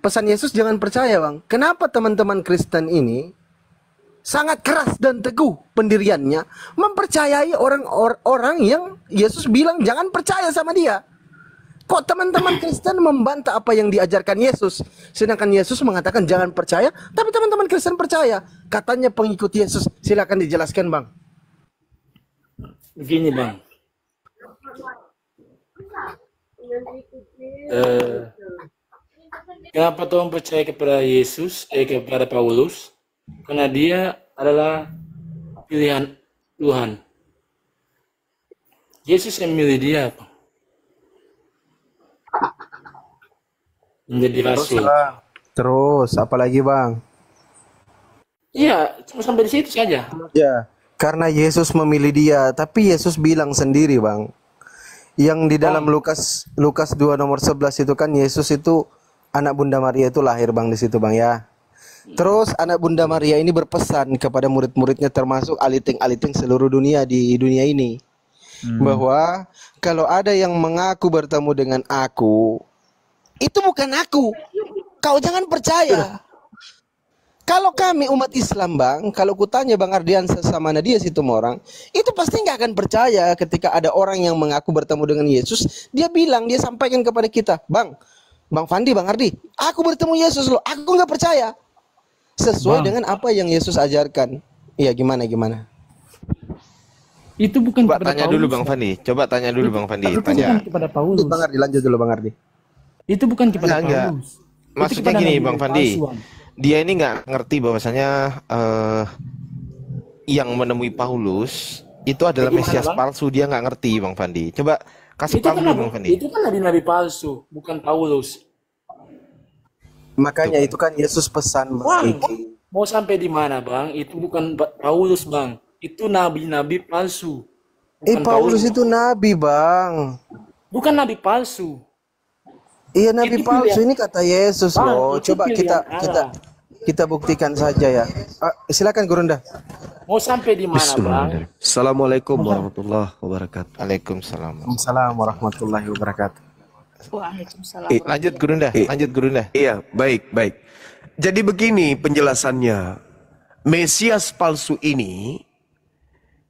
Pesan Yesus jangan percaya, Bang. Kenapa teman-teman Kristen ini sangat keras dan teguh pendiriannya mempercayai orang-orang yang Yesus bilang jangan percaya sama dia? Kok teman-teman Kristen membantah apa yang diajarkan Yesus, sedangkan Yesus mengatakan jangan percaya, tapi teman-teman Kristen percaya? Katanya pengikut Yesus. Silakan dijelaskan, Bang. Begini, Bang. Kenapa Tuhan percaya kepada Yesus, kepada Paulus? Karena dia adalah pilihan Tuhan. Yesus yang milih dia, Bang. Menjadi rasul. Terus apalagi, Bang? Iya, cuma sampai di situ saja. Ya, karena Yesus memilih dia, tapi Yesus bilang sendiri, Bang. Yang di dalam Lukas 2 nomor 11 itu kan Yesus itu anak Bunda Maria itu lahir, Bang, di situ, Bang, ya. Terus anak Bunda Maria ini berpesan kepada murid-muridnya termasuk aliting-aliting seluruh dunia di dunia ini. Bahwa kalau ada yang mengaku bertemu dengan aku, itu bukan aku. Kau jangan percaya. Kalau kami umat Islam, Bang, kalau kutanya Bang Ardiansa sama Nadia Situmorang, itu pasti nggak akan percaya ketika ada orang yang mengaku bertemu dengan Yesus. Dia bilang, dia sampaikan kepada kita, Bang Fandi, Bang Ardi, aku bertemu Yesus loh. Aku nggak percaya. Sesuai dengan apa yang Yesus ajarkan. Iya, gimana? Itu bukan Coba kepada tanya Paulus. dulu Bang Fandi. Coba tanya dulu Bang Fandi. Itu bukan kepada Paulus. Bang Ardi, lanjut dulu, Bang Ardi. Itu bukan kepada Enggak. Paulus. Itu Maksudnya kepada gini, nabi Bang Fandi. palsuan. Dia ini nggak ngerti bahwasanya yang menemui Paulus itu adalah Gimana, Mesias Bang? palsu. Dia nggak ngerti, Bang Fandi. Coba kasih Itu tahu kan dulu, Bang Fandi. itu kan nabi-nabi palsu, bukan Paulus. Makanya itu kan Yesus pesan, Bang. Mau sampai di mana, Bang? Itu bukan Paulus, Bang. Itu nabi-nabi palsu. Bukan Paulus itu nabi, Bang. Bukan nabi palsu. Iya, nabi Itu palsu, pilihan. ini kata Yesus Bang, loh. itu Coba pilihan Allah. kita buktikan saja ya. Silakan Gurunda. Mau sampai di mana, Bang? Assalamualaikum warahmatullahi wabarakatuh. Waalaikumsalam. Assalamualaikum warahmatullahi wabarakatuh. Waalaikumsalam. Lanjut Gurunda. Lanjut Gurunda. Iya, baik. Jadi begini penjelasannya. Mesias palsu ini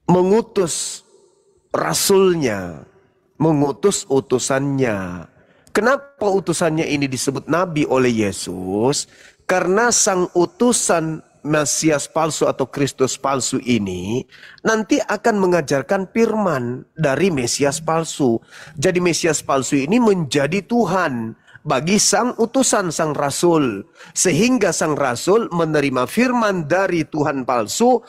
mengutus rasulnya, mengutus utusannya. Kenapa utusannya ini disebut nabi oleh Yesus? Karena sang utusan Mesias palsu atau Kristus palsu ini nanti akan mengajarkan firman dari Mesias palsu. Jadi Mesias palsu ini menjadi Tuhan bagi sang utusan, sang rasul. Sehingga sang rasul menerima firman dari Tuhan palsu,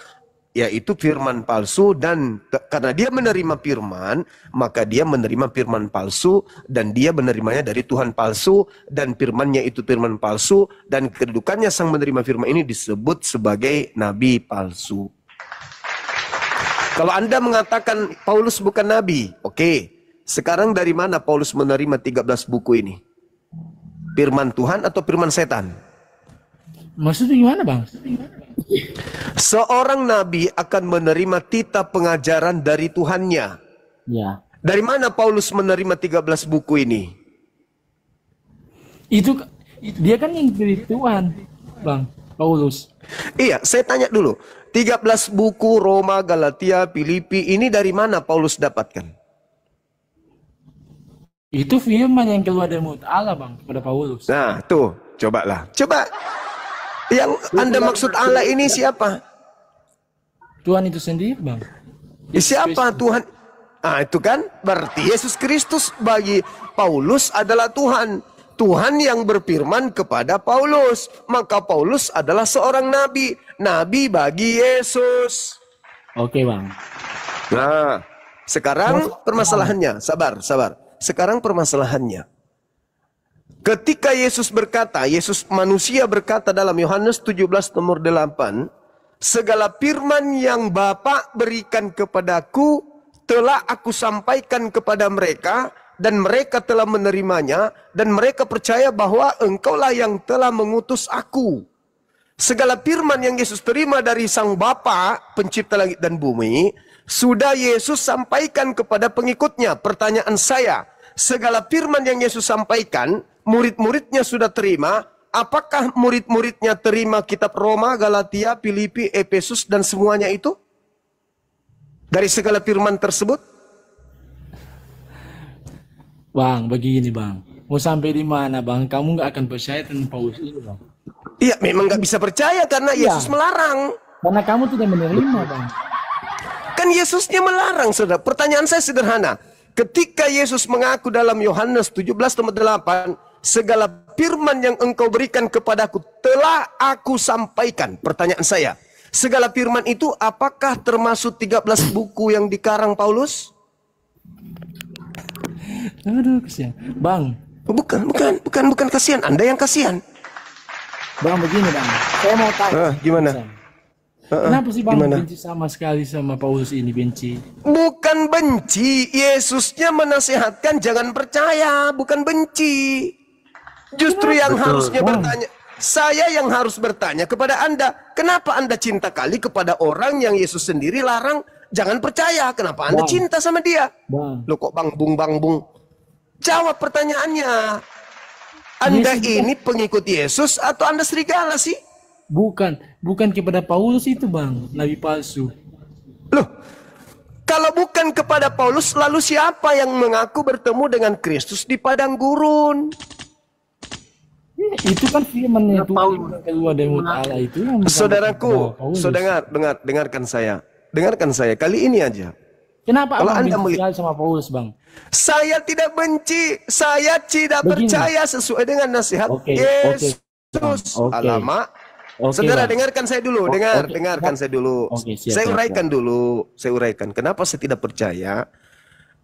yaitu firman palsu, dan karena dia menerima firman, maka dia menerima firman palsu, dan dia menerimanya dari Tuhan palsu, dan firmannya itu firman palsu, dan kedudukannya sang menerima firman ini disebut sebagai nabi palsu. Kalau Anda mengatakan Paulus bukan nabi, oke. Sekarang dari mana Paulus menerima 13 buku ini? Firman Tuhan atau firman setan? Maksudnya gimana, Bang? Seorang nabi akan menerima titah pengajaran dari Tuhannya. Ya. Dari mana Paulus menerima 13 buku ini? Itu dia kan yang dari Tuhan, Bang, Paulus. Iya, saya tanya dulu. 13 buku Roma, Galatia, Filipi ini dari mana Paulus dapatkan? Itu firman yang keluar dari mulut Allah, Bang, kepada Paulus. Nah, tuh, cobalah. Coba. Yang Anda maksud Allah ini siapa? Tuhan itu sendiri, Bang. Siapa Tuhan? Ah, itu kan berarti Yesus Kristus bagi Paulus adalah Tuhan. Tuhan yang berfirman kepada Paulus. Maka Paulus adalah seorang nabi. Nabi bagi Yesus. Oke, Bang. Nah, sekarang permasalahannya. Sabar. Sekarang permasalahannya. Ketika Yesus berkata, Yesus manusia berkata dalam Yohanes 17 nomor 8, segala firman yang Bapa berikan kepadaku telah aku sampaikan kepada mereka, dan mereka telah menerimanya, dan mereka percaya bahwa engkaulah yang telah mengutus aku. segala firman yang Yesus terima dari Sang Bapa, pencipta langit dan bumi, sudah Yesus sampaikan kepada pengikutnya. Pertanyaan saya, segala firman yang Yesus sampaikan, murid-muridnya sudah terima. Apakah murid-muridnya terima kitab Roma, Galatia, Filipi, Efesus, dan semuanya itu? Dari segala firman tersebut? Bang, begini bang. Mau sampai di mana bang? Kamu nggak akan percaya tentang Paulus ini bang. Iya, memang nggak bisa percaya karena Yesus melarang. Karena kamu tidak menerima bang. Kan Yesusnya melarang, saudara. Pertanyaan saya sederhana. Ketika Yesus mengaku dalam Yohanes 17:8, segala firman yang engkau berikan kepadaku telah aku sampaikan. Pertanyaan saya, segala firman itu apakah termasuk 13 buku yang dikarang Paulus? Aduh, kasihan. Bang. Bukan kasihan. Anda yang kasihan. Bang, begini bang. Saya mau tanya. Gimana? Kenapa sih bang benci sama sekali sama Paulus ini, benci? Bukan benci. Yesusnya menasihatkan jangan percaya, bukan benci. Justru yang harusnya bertanya, saya yang harus bertanya kepada Anda, kenapa Anda cinta kali kepada orang yang Yesus sendiri larang jangan percaya? Kenapa Anda cinta sama dia? Loh kok bang bung? Jawab pertanyaannya. Anda ini pengikut Yesus atau Anda serigala sih? Bukan kepada Paulus itu bang, nabi palsu. Loh, kalau bukan kepada Paulus, lalu siapa yang mengaku bertemu dengan Kristus di padang gurun? Itu kan firman-Nya Tuhan yang keluar dari mulut Allah itu. Saudaraku, dengarkan saya. Dengarkan saya kali ini aja. Kenapa kalau Anda benci sama Paulus bang? Saya tidak benci, saya tidak percaya sesuai dengan nasihat Yesus. Alamak. Saudara, dengarkan saya dulu, dengarkan saya dulu. Saya uraikan dulu, kenapa saya tidak percaya.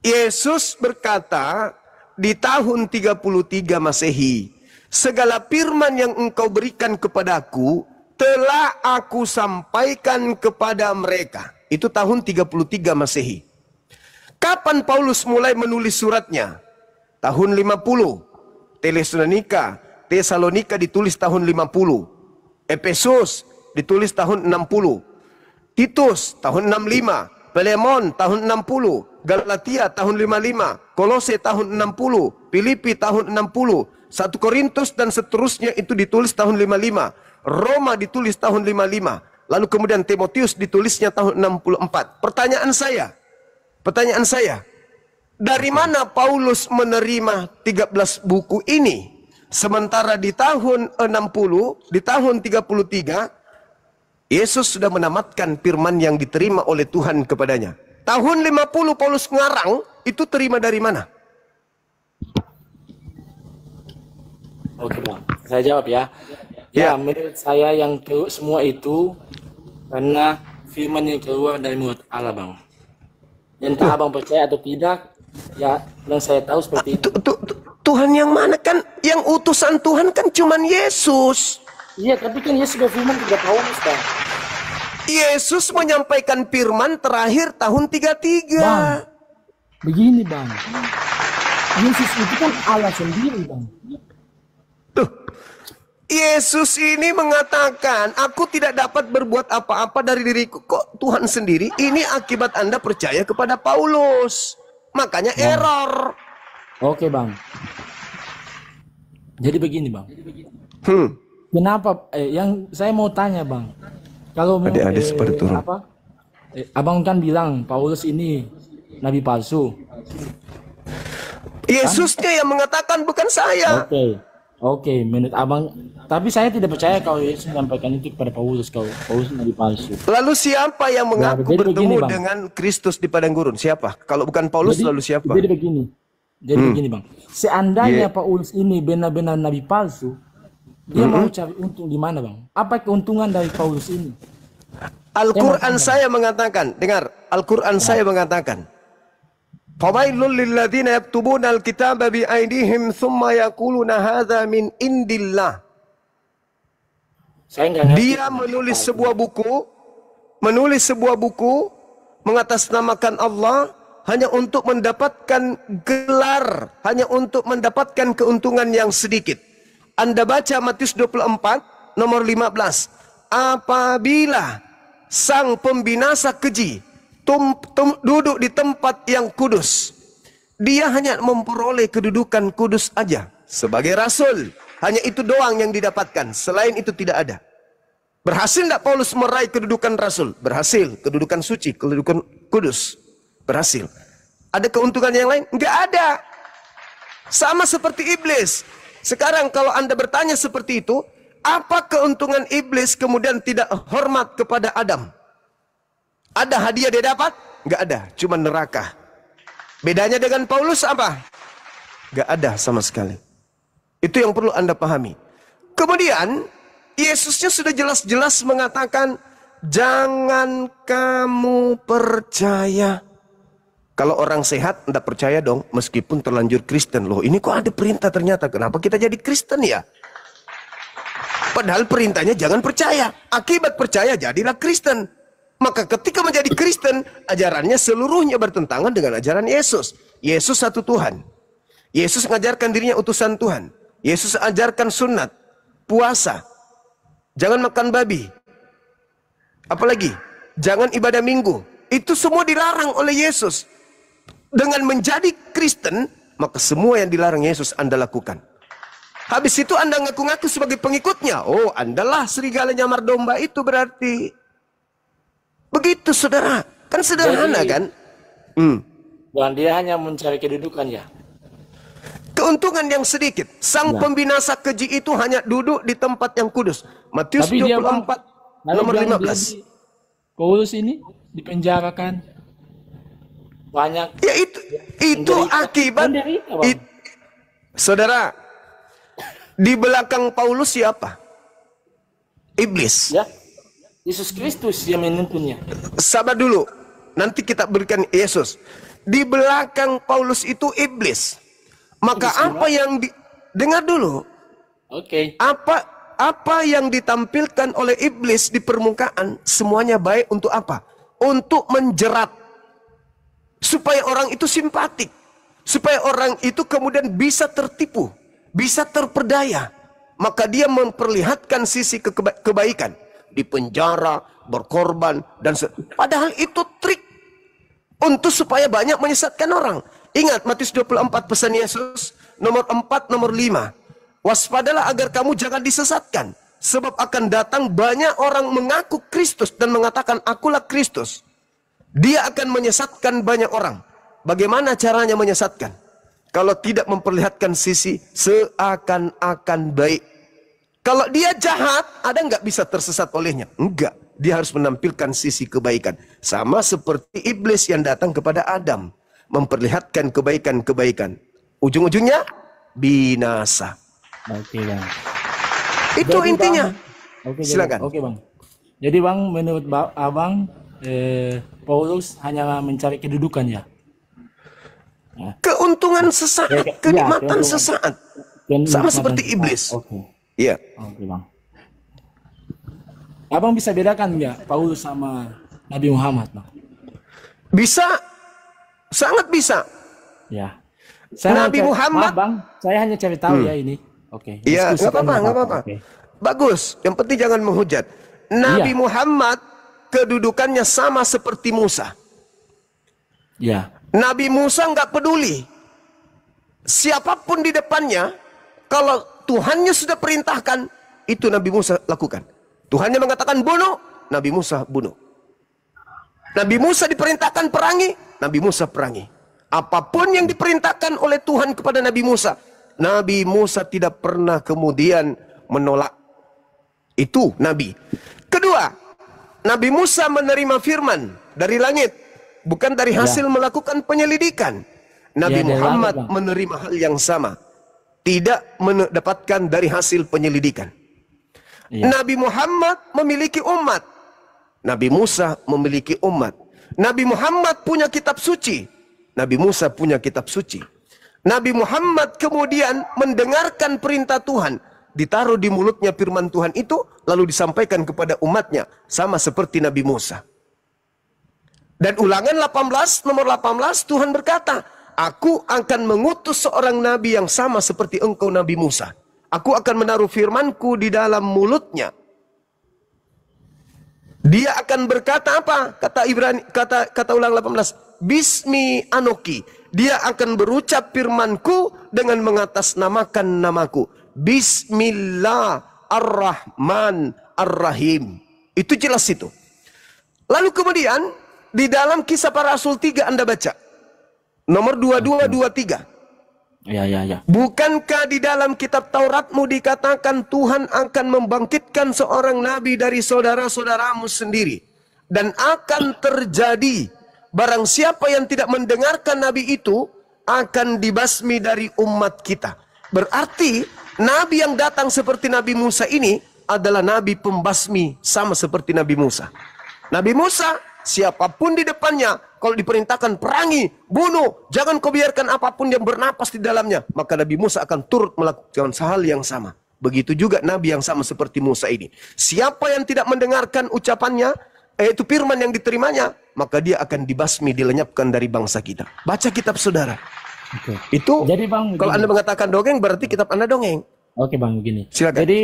Yesus berkata di tahun 33 Masehi, segala firman yang engkau berikan kepadaku telah aku sampaikan kepada mereka. Itu tahun 33 Masehi. Kapan Paulus mulai menulis suratnya? Tahun 50. Tesalonika ditulis tahun 50. Efesus ditulis tahun 60. Titus tahun 65. Filemon tahun 60. Galatia tahun 55. Kolose tahun 60. Filipi tahun 60. 1 Korintus dan seterusnya itu ditulis tahun 55. Roma ditulis tahun 55. Lalu kemudian Timotius ditulisnya tahun 64. Pertanyaan saya, dari mana Paulus menerima 13 buku ini? Sementara di tahun 60, di tahun 33, Yesus sudah menamatkan firman yang diterima oleh Tuhan kepadanya. Tahun 50 Paulus ngarang, itu terima dari mana? Oke bang, saya jawab ya. Ya, menurut saya yang semua itu karena firman yang keluar dari mulut Allah bang. Entah abang percaya atau tidak, ya yang saya tahu seperti itu. Tuhan yang mana kan? Yang utusan Tuhan kan cuman Yesus. Iya, tapi kan Yesus berfirman kepada Paulus bang. Yesus menyampaikan firman terakhir tahun 33. Bang, begini bang. Yesus itu kan Allah sendiri bang. Yesus ini mengatakan, aku tidak dapat berbuat apa-apa dari diriku. Kok Tuhan sendiri? Ini akibat Anda percaya kepada Paulus. Makanya error. Oke bang. Jadi begini bang. Kenapa? Yang saya mau tanya bang. Kalau abang kan bilang Paulus ini nabi palsu. Yesusnya yang mengatakan, bukan saya. Oke, menurut abang. Tapi saya tidak percaya kalau Yesus menyampaikan itu kepada Paulus, kalau Paulus nabi palsu. Lalu siapa yang mengaku bertemu dengan Kristus di padang gurun? Siapa? Kalau bukan Paulus, lalu siapa? Jadi begini bang. Seandainya Paulus ini benar-benar nabi palsu, dia mau cari untung di mana bang? Apa keuntungan dari Paulus ini? Al-Quran saya mengatakan, dengar, Al-Quran saya mengatakan, fawailul lilladzina yaktubuna al-kitaba bi'aidihim thumma yaquluna hadza min indillah. Dia menulis sebuah buku, mengatasnamakan Allah hanya untuk mendapatkan gelar, hanya untuk mendapatkan keuntungan yang sedikit. Anda baca Matius 24 nomor 15. apabila sang pembinasa keji duduk di tempat yang kudus, dia hanya memperoleh kedudukan kudus aja sebagai rasul. Hanya itu doang yang didapatkan. Selain itu tidak ada. Berhasil tidak Paulus meraih kedudukan rasul? Berhasil. Kedudukan suci, kedudukan kudus. Berhasil. Ada keuntungan yang lain? Enggak ada. Sama seperti iblis. Sekarang kalau Anda bertanya seperti itu, apa keuntungan iblis kemudian tidak hormat kepada Adam? Ada hadiah dia dapat? Enggak ada. Cuma neraka. Bedanya dengan Paulus apa? Enggak ada sama sekali. Itu yang perlu Anda pahami. Kemudian Yesusnya sudah jelas-jelas mengatakan, jangan kamu percaya. Kalau orang sehat tidak percaya dong, meskipun terlanjur Kristen. Loh, ini kok ada perintah ternyata. Kenapa kita jadi Kristen ya? Padahal perintahnya jangan percaya. Akibat percaya jadilah Kristen. Maka ketika menjadi Kristen, ajarannya seluruhnya bertentangan dengan ajaran Yesus. Yesus satu Tuhan. Yesus mengajarkan dirinya utusan Tuhan. Yesus ajarkan sunat, puasa, jangan makan babi. Apalagi, jangan ibadah minggu. Itu semua dilarang oleh Yesus. Dengan menjadi Kristen, maka semua yang dilarang Yesus Anda lakukan. Habis itu Anda ngaku-ngaku sebagai pengikutnya. Oh, Andalah serigala nyamar domba itu berarti. Begitu saudara. Kan sederhana kan? Bukan dia hanya mencari kedudukan ya. Keuntungan yang sedikit. Sang pembinasa keji itu hanya duduk di tempat yang kudus. Matius 24 nomor 15. Paulus ini dipenjarakan banyak. Ya itu akibat. Saudara, di belakang Paulus siapa? Iblis. Ya. Yesus Kristus yang menuntunnya. Sabar dulu. Nanti kita berikan Yesus. Di belakang Paulus itu iblis. Maka apa yang dengar dulu. Oke. Apa yang ditampilkan oleh iblis di permukaan semuanya baik untuk apa? Untuk menjerat. Supaya orang itu simpatik. Supaya orang itu kemudian bisa tertipu, bisa terperdaya. Maka dia memperlihatkan sisi kebaikan. Di penjara, berkorban, dan padahal itu trik untuk supaya banyak menyesatkan orang. Ingat Matius 24 pesan Yesus nomor 4 nomor 5. Waspadalah agar kamu jangan disesatkan, sebab akan datang banyak orang mengaku Kristus dan mengatakan akulah Kristus. Dia akan menyesatkan banyak orang. Bagaimana caranya menyesatkan? Kalau tidak memperlihatkan sisi seakan-akan baik. Kalau dia jahat, ada nggak bisa tersesat olehnya? Enggak. Dia harus menampilkan sisi kebaikan. Sama seperti iblis yang datang kepada Adam. Memperlihatkan kebaikan-kebaikan. Ujung-ujungnya binasa. Oke bang. Itu Jadi, intinya. Bang, oke, silakan. Oke bang. Jadi bang, menurut abang, Paulus hanya mencari kedudukan ya? Keuntungan sesaat, kenikmatan sesaat. Sama seperti iblis. Oke. Iya. Oke bang. Abang bisa bedakan nggak Paulus sama Nabi Muhammad bang? Bisa, sangat bisa. Ya. Nabi Muhammad. Maaf bang, saya hanya cari tahu ya ini. Oke. Iya, nggak apa-apa, nggak apa-apa. Bagus. Yang penting jangan menghujat. Nabi Muhammad kedudukannya sama seperti Musa. Ya. Nabi Musa nggak peduli siapapun di depannya. Kalau Tuhannya sudah perintahkan, itu Nabi Musa lakukan. Tuhannya mengatakan bunuh, Nabi Musa bunuh. Nabi Musa diperintahkan perangi, Nabi Musa perangi. Apapun yang diperintahkan oleh Tuhan kepada Nabi Musa tidak pernah kemudian menolak. Itu Nabi. Kedua, Nabi Musa menerima firman dari langit, bukan dari hasil melakukan penyelidikan. Nabi Muhammad menerima hal yang sama. Tidak mendapatkan dari hasil penyelidikan. Nabi Muhammad memiliki umat. Nabi Musa memiliki umat. Nabi Muhammad punya kitab suci. Nabi Musa punya kitab suci. Nabi Muhammad kemudian mendengarkan perintah Tuhan. Ditaruh di mulutnya firman Tuhan itu, lalu disampaikan kepada umatnya. Sama seperti Nabi Musa. Dan ulangan 18, nomor 18, Tuhan berkata, aku akan mengutus seorang nabi yang sama seperti engkau Nabi Musa. Aku akan menaruh firmanku di dalam mulutnya. Dia akan berkata apa? Kata Ibrani, kata Ulang 18. Bismi anoki. Dia akan berucap firmanku dengan mengatasnamakan namaku. Bismillah ar-Rahman ar-Rahim. Itu jelas itu. Lalu kemudian di dalam Kisah Para Rasul 3 Anda baca. Nomor 2223. Ya. Bukankah di dalam kitab Tauratmu dikatakan Tuhan akan membangkitkan seorang nabi dari saudara-saudaramu sendiri. Dan akan terjadi, barang siapa yang tidak mendengarkan nabi itu akan dibasmi dari umat kita. Berarti nabi yang datang seperti Nabi Musa ini adalah nabi pembasmi, sama seperti Nabi Musa. Nabi Musa, siapapun di depannya, kalau diperintahkan perangi, bunuh, jangan kau biarkan apapun yang bernapas di dalamnya, maka Nabi Musa akan turut melakukan hal yang sama. Begitu juga Nabi yang sama seperti Musa ini. Siapa yang tidak mendengarkan ucapannya, yaitu firman yang diterimanya, maka dia akan dibasmi, dilenyapkan dari bangsa kita. Baca kitab saudara. Itu, Jadi Bang, kalau Anda mengatakan dongeng, berarti kitab Anda dongeng. Oke Bang, begini. Silakan. Jadi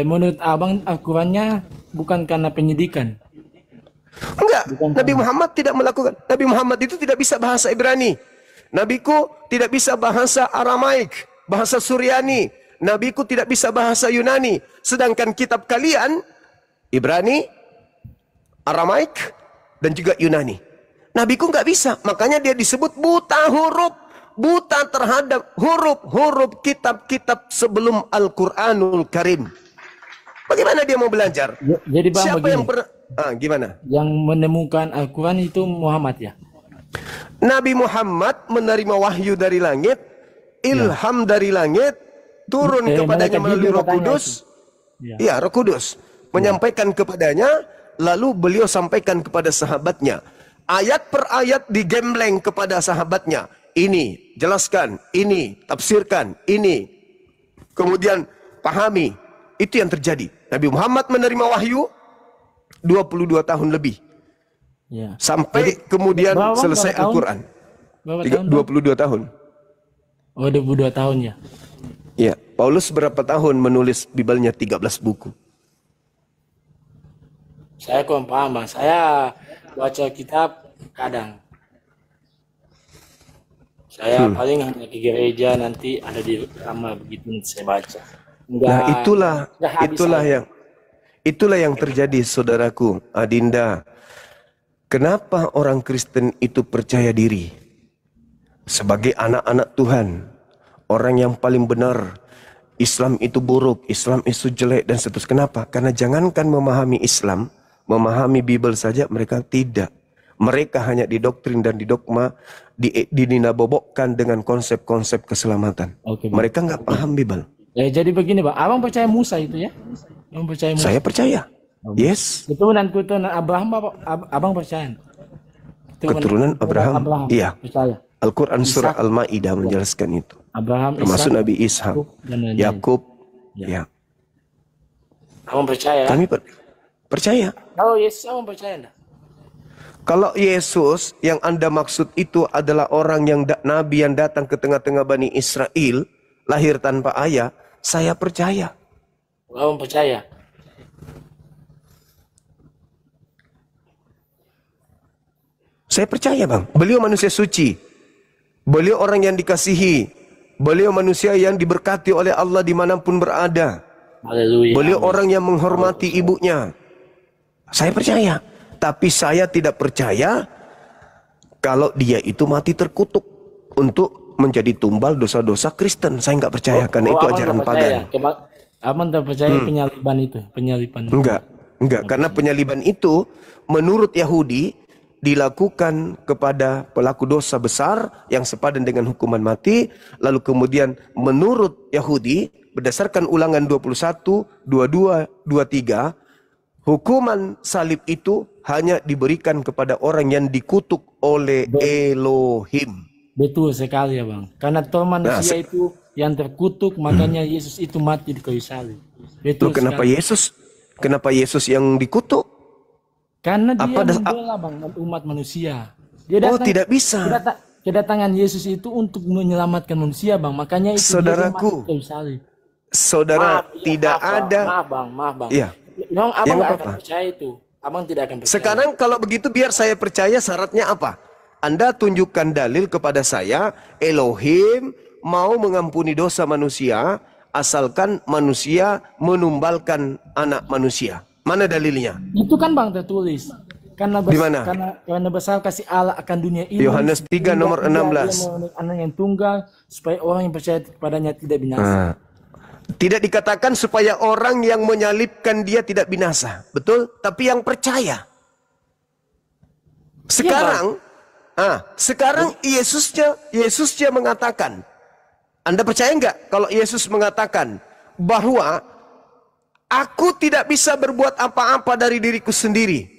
menurut Abang Al-Qurannya bukan karena penyidikan. Enggak, Nabi Muhammad tidak melakukan. Nabi Muhammad itu tidak bisa bahasa Ibrani. Nabiku tidak bisa bahasa Aramaik, bahasa Suryani. Nabiku tidak bisa bahasa Yunani. Sedangkan kitab kalian Ibrani, Aramaik, dan juga Yunani. Nabiku nggak bisa, makanya dia disebut buta huruf. Buta terhadap huruf-huruf kitab-kitab sebelum Al-Quranul Karim. Bagaimana dia mau belajar? Jadi Bang, siapa begini. yang pernah? Gimana? Yang menemukan Al-Quran itu Muhammad ya? Nabi Muhammad menerima wahyu dari langit, ilham dari langit, turun kepadanya melalui Roh Kudus. Ya, Roh Kudus menyampaikan kepadanya, lalu beliau sampaikan kepada sahabatnya. Ayat per ayat digembleng kepada sahabatnya. Ini, jelaskan, ini, tafsirkan, ini. Kemudian pahami. Itu yang terjadi. Nabi Muhammad menerima wahyu 22 tahun lebih. Ya. Sampai kemudian selesai Al-Quran. 22 tahun. Oh, 22 tahun ya. Ya, Paulus berapa tahun menulis Bibelnya 13 buku? Saya kurang paham, Bang. Saya baca kitab kadang. Saya paling hanya ke gereja, nanti ada di kamar begitu saya baca. Nah, itulah yang terjadi, saudaraku, Adinda. Kenapa orang Kristen itu percaya diri sebagai anak-anak Tuhan, orang yang paling benar? Islam itu buruk, Islam itu jelek dan seterusnya. Kenapa? Karena jangankan memahami Islam, memahami Bible saja mereka tidak. Mereka hanya didoktrin dan didogma, dinabobokkan dengan konsep-konsep keselamatan. Mereka nggak paham Bible. Ya, jadi begini Bang, Abang percaya Musa itu ya? Abang percaya Musa? Saya percaya. Yes. Keturunan Abraham Abang percaya? Keturunan Abraham. Iya. Percaya. Al-Quran surah Al-Ma'idah menjelaskan itu. Abraham, termasuk Nabi Ishak, Yakub. Ya. Abang percaya? Kami percaya. Kalau Yesus Abang percaya enggak? Kalau Yesus yang Anda maksud itu adalah orang yang Nabi yang datang ke tengah-tengah Bani Israel, lahir tanpa ayah, saya percaya. Abang percaya? Saya percaya Bang, beliau manusia suci. Beliau orang yang dikasihi. Beliau manusia yang diberkati oleh Allah dimanapun berada. Haleluya. Beliau orang yang menghormati ibunya. Saya percaya. Tapi saya tidak percaya kalau dia itu mati terkutuk untuk menjadi tumbal dosa-dosa Kristen. Saya nggak percaya karena itu ajaran pagan. Abang tak percaya penyaliban itu? Enggak. Karena penyaliban itu menurut Yahudi dilakukan kepada pelaku dosa besar yang sepadan dengan hukuman mati. Lalu kemudian menurut Yahudi berdasarkan Ulangan 21, 22, 23, hukuman salib itu hanya diberikan kepada orang yang dikutuk oleh Elohim. Betul sekali ya Bang. Karena toh manusia itu yang terkutuk, makanya Yesus itu mati di kayu salib. Betul. Kenapa Yesus? Kenapa Yesus yang dikutuk? Karena dia membela Bang umat manusia. Dia datang, tidak bisa. Kedatangan Yesus itu untuk menyelamatkan manusia Bang. Makanya itu saudaraku, dia mati di kayu salib. Saudara, maaf, tidak ada. Maaf bang. Iya. Memang abang Yang nggak apa? akan percaya itu. Abang tidak akan percaya. Sekarang kalau begitu biar saya percaya, syaratnya apa? Anda tunjukkan dalil kepada saya, Elohim mau mengampuni dosa manusia, asalkan manusia menumbalkan anak manusia. Mana dalilnya? Itu kan bang tertulis. Di mana? Karena besar kasih Allah akan dunia ini. Yohanes 3 nomor 16. Anak yang tunggal supaya orang yang percaya kepadanya tidak binasa. Tidak dikatakan supaya orang yang menyalibkan dia tidak binasa, betul? Tapi yang percaya. Sekarang, sekarang Yesusnya mengatakan, Anda percaya nggak kalau Yesus mengatakan bahwa aku tidak bisa berbuat apa-apa dari diriku sendiri.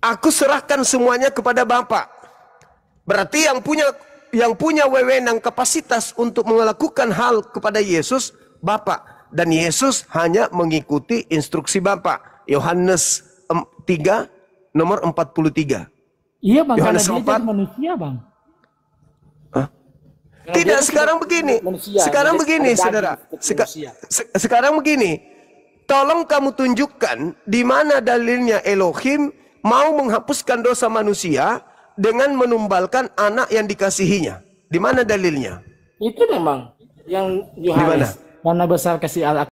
Aku serahkan semuanya kepada Bapa. Berarti yang punya wewenang kapasitas untuk melakukan hal kepada Yesus, Bapa. Dan Yesus hanya mengikuti instruksi Bapa. Yohanes 3 nomor 43. Iya bang, Yohanes karena dia 4. jadi manusia bang. Tidak, sekarang begini. Sekarang begini, saudara. Sekarang begini. Tolong kamu tunjukkan di mana dalilnya Elohim mau menghapuskan dosa manusia dengan menumbalkan anak yang dikasihinya. Di mana dalilnya? Itu memang yang Yohanes. Karena besar kasih Allah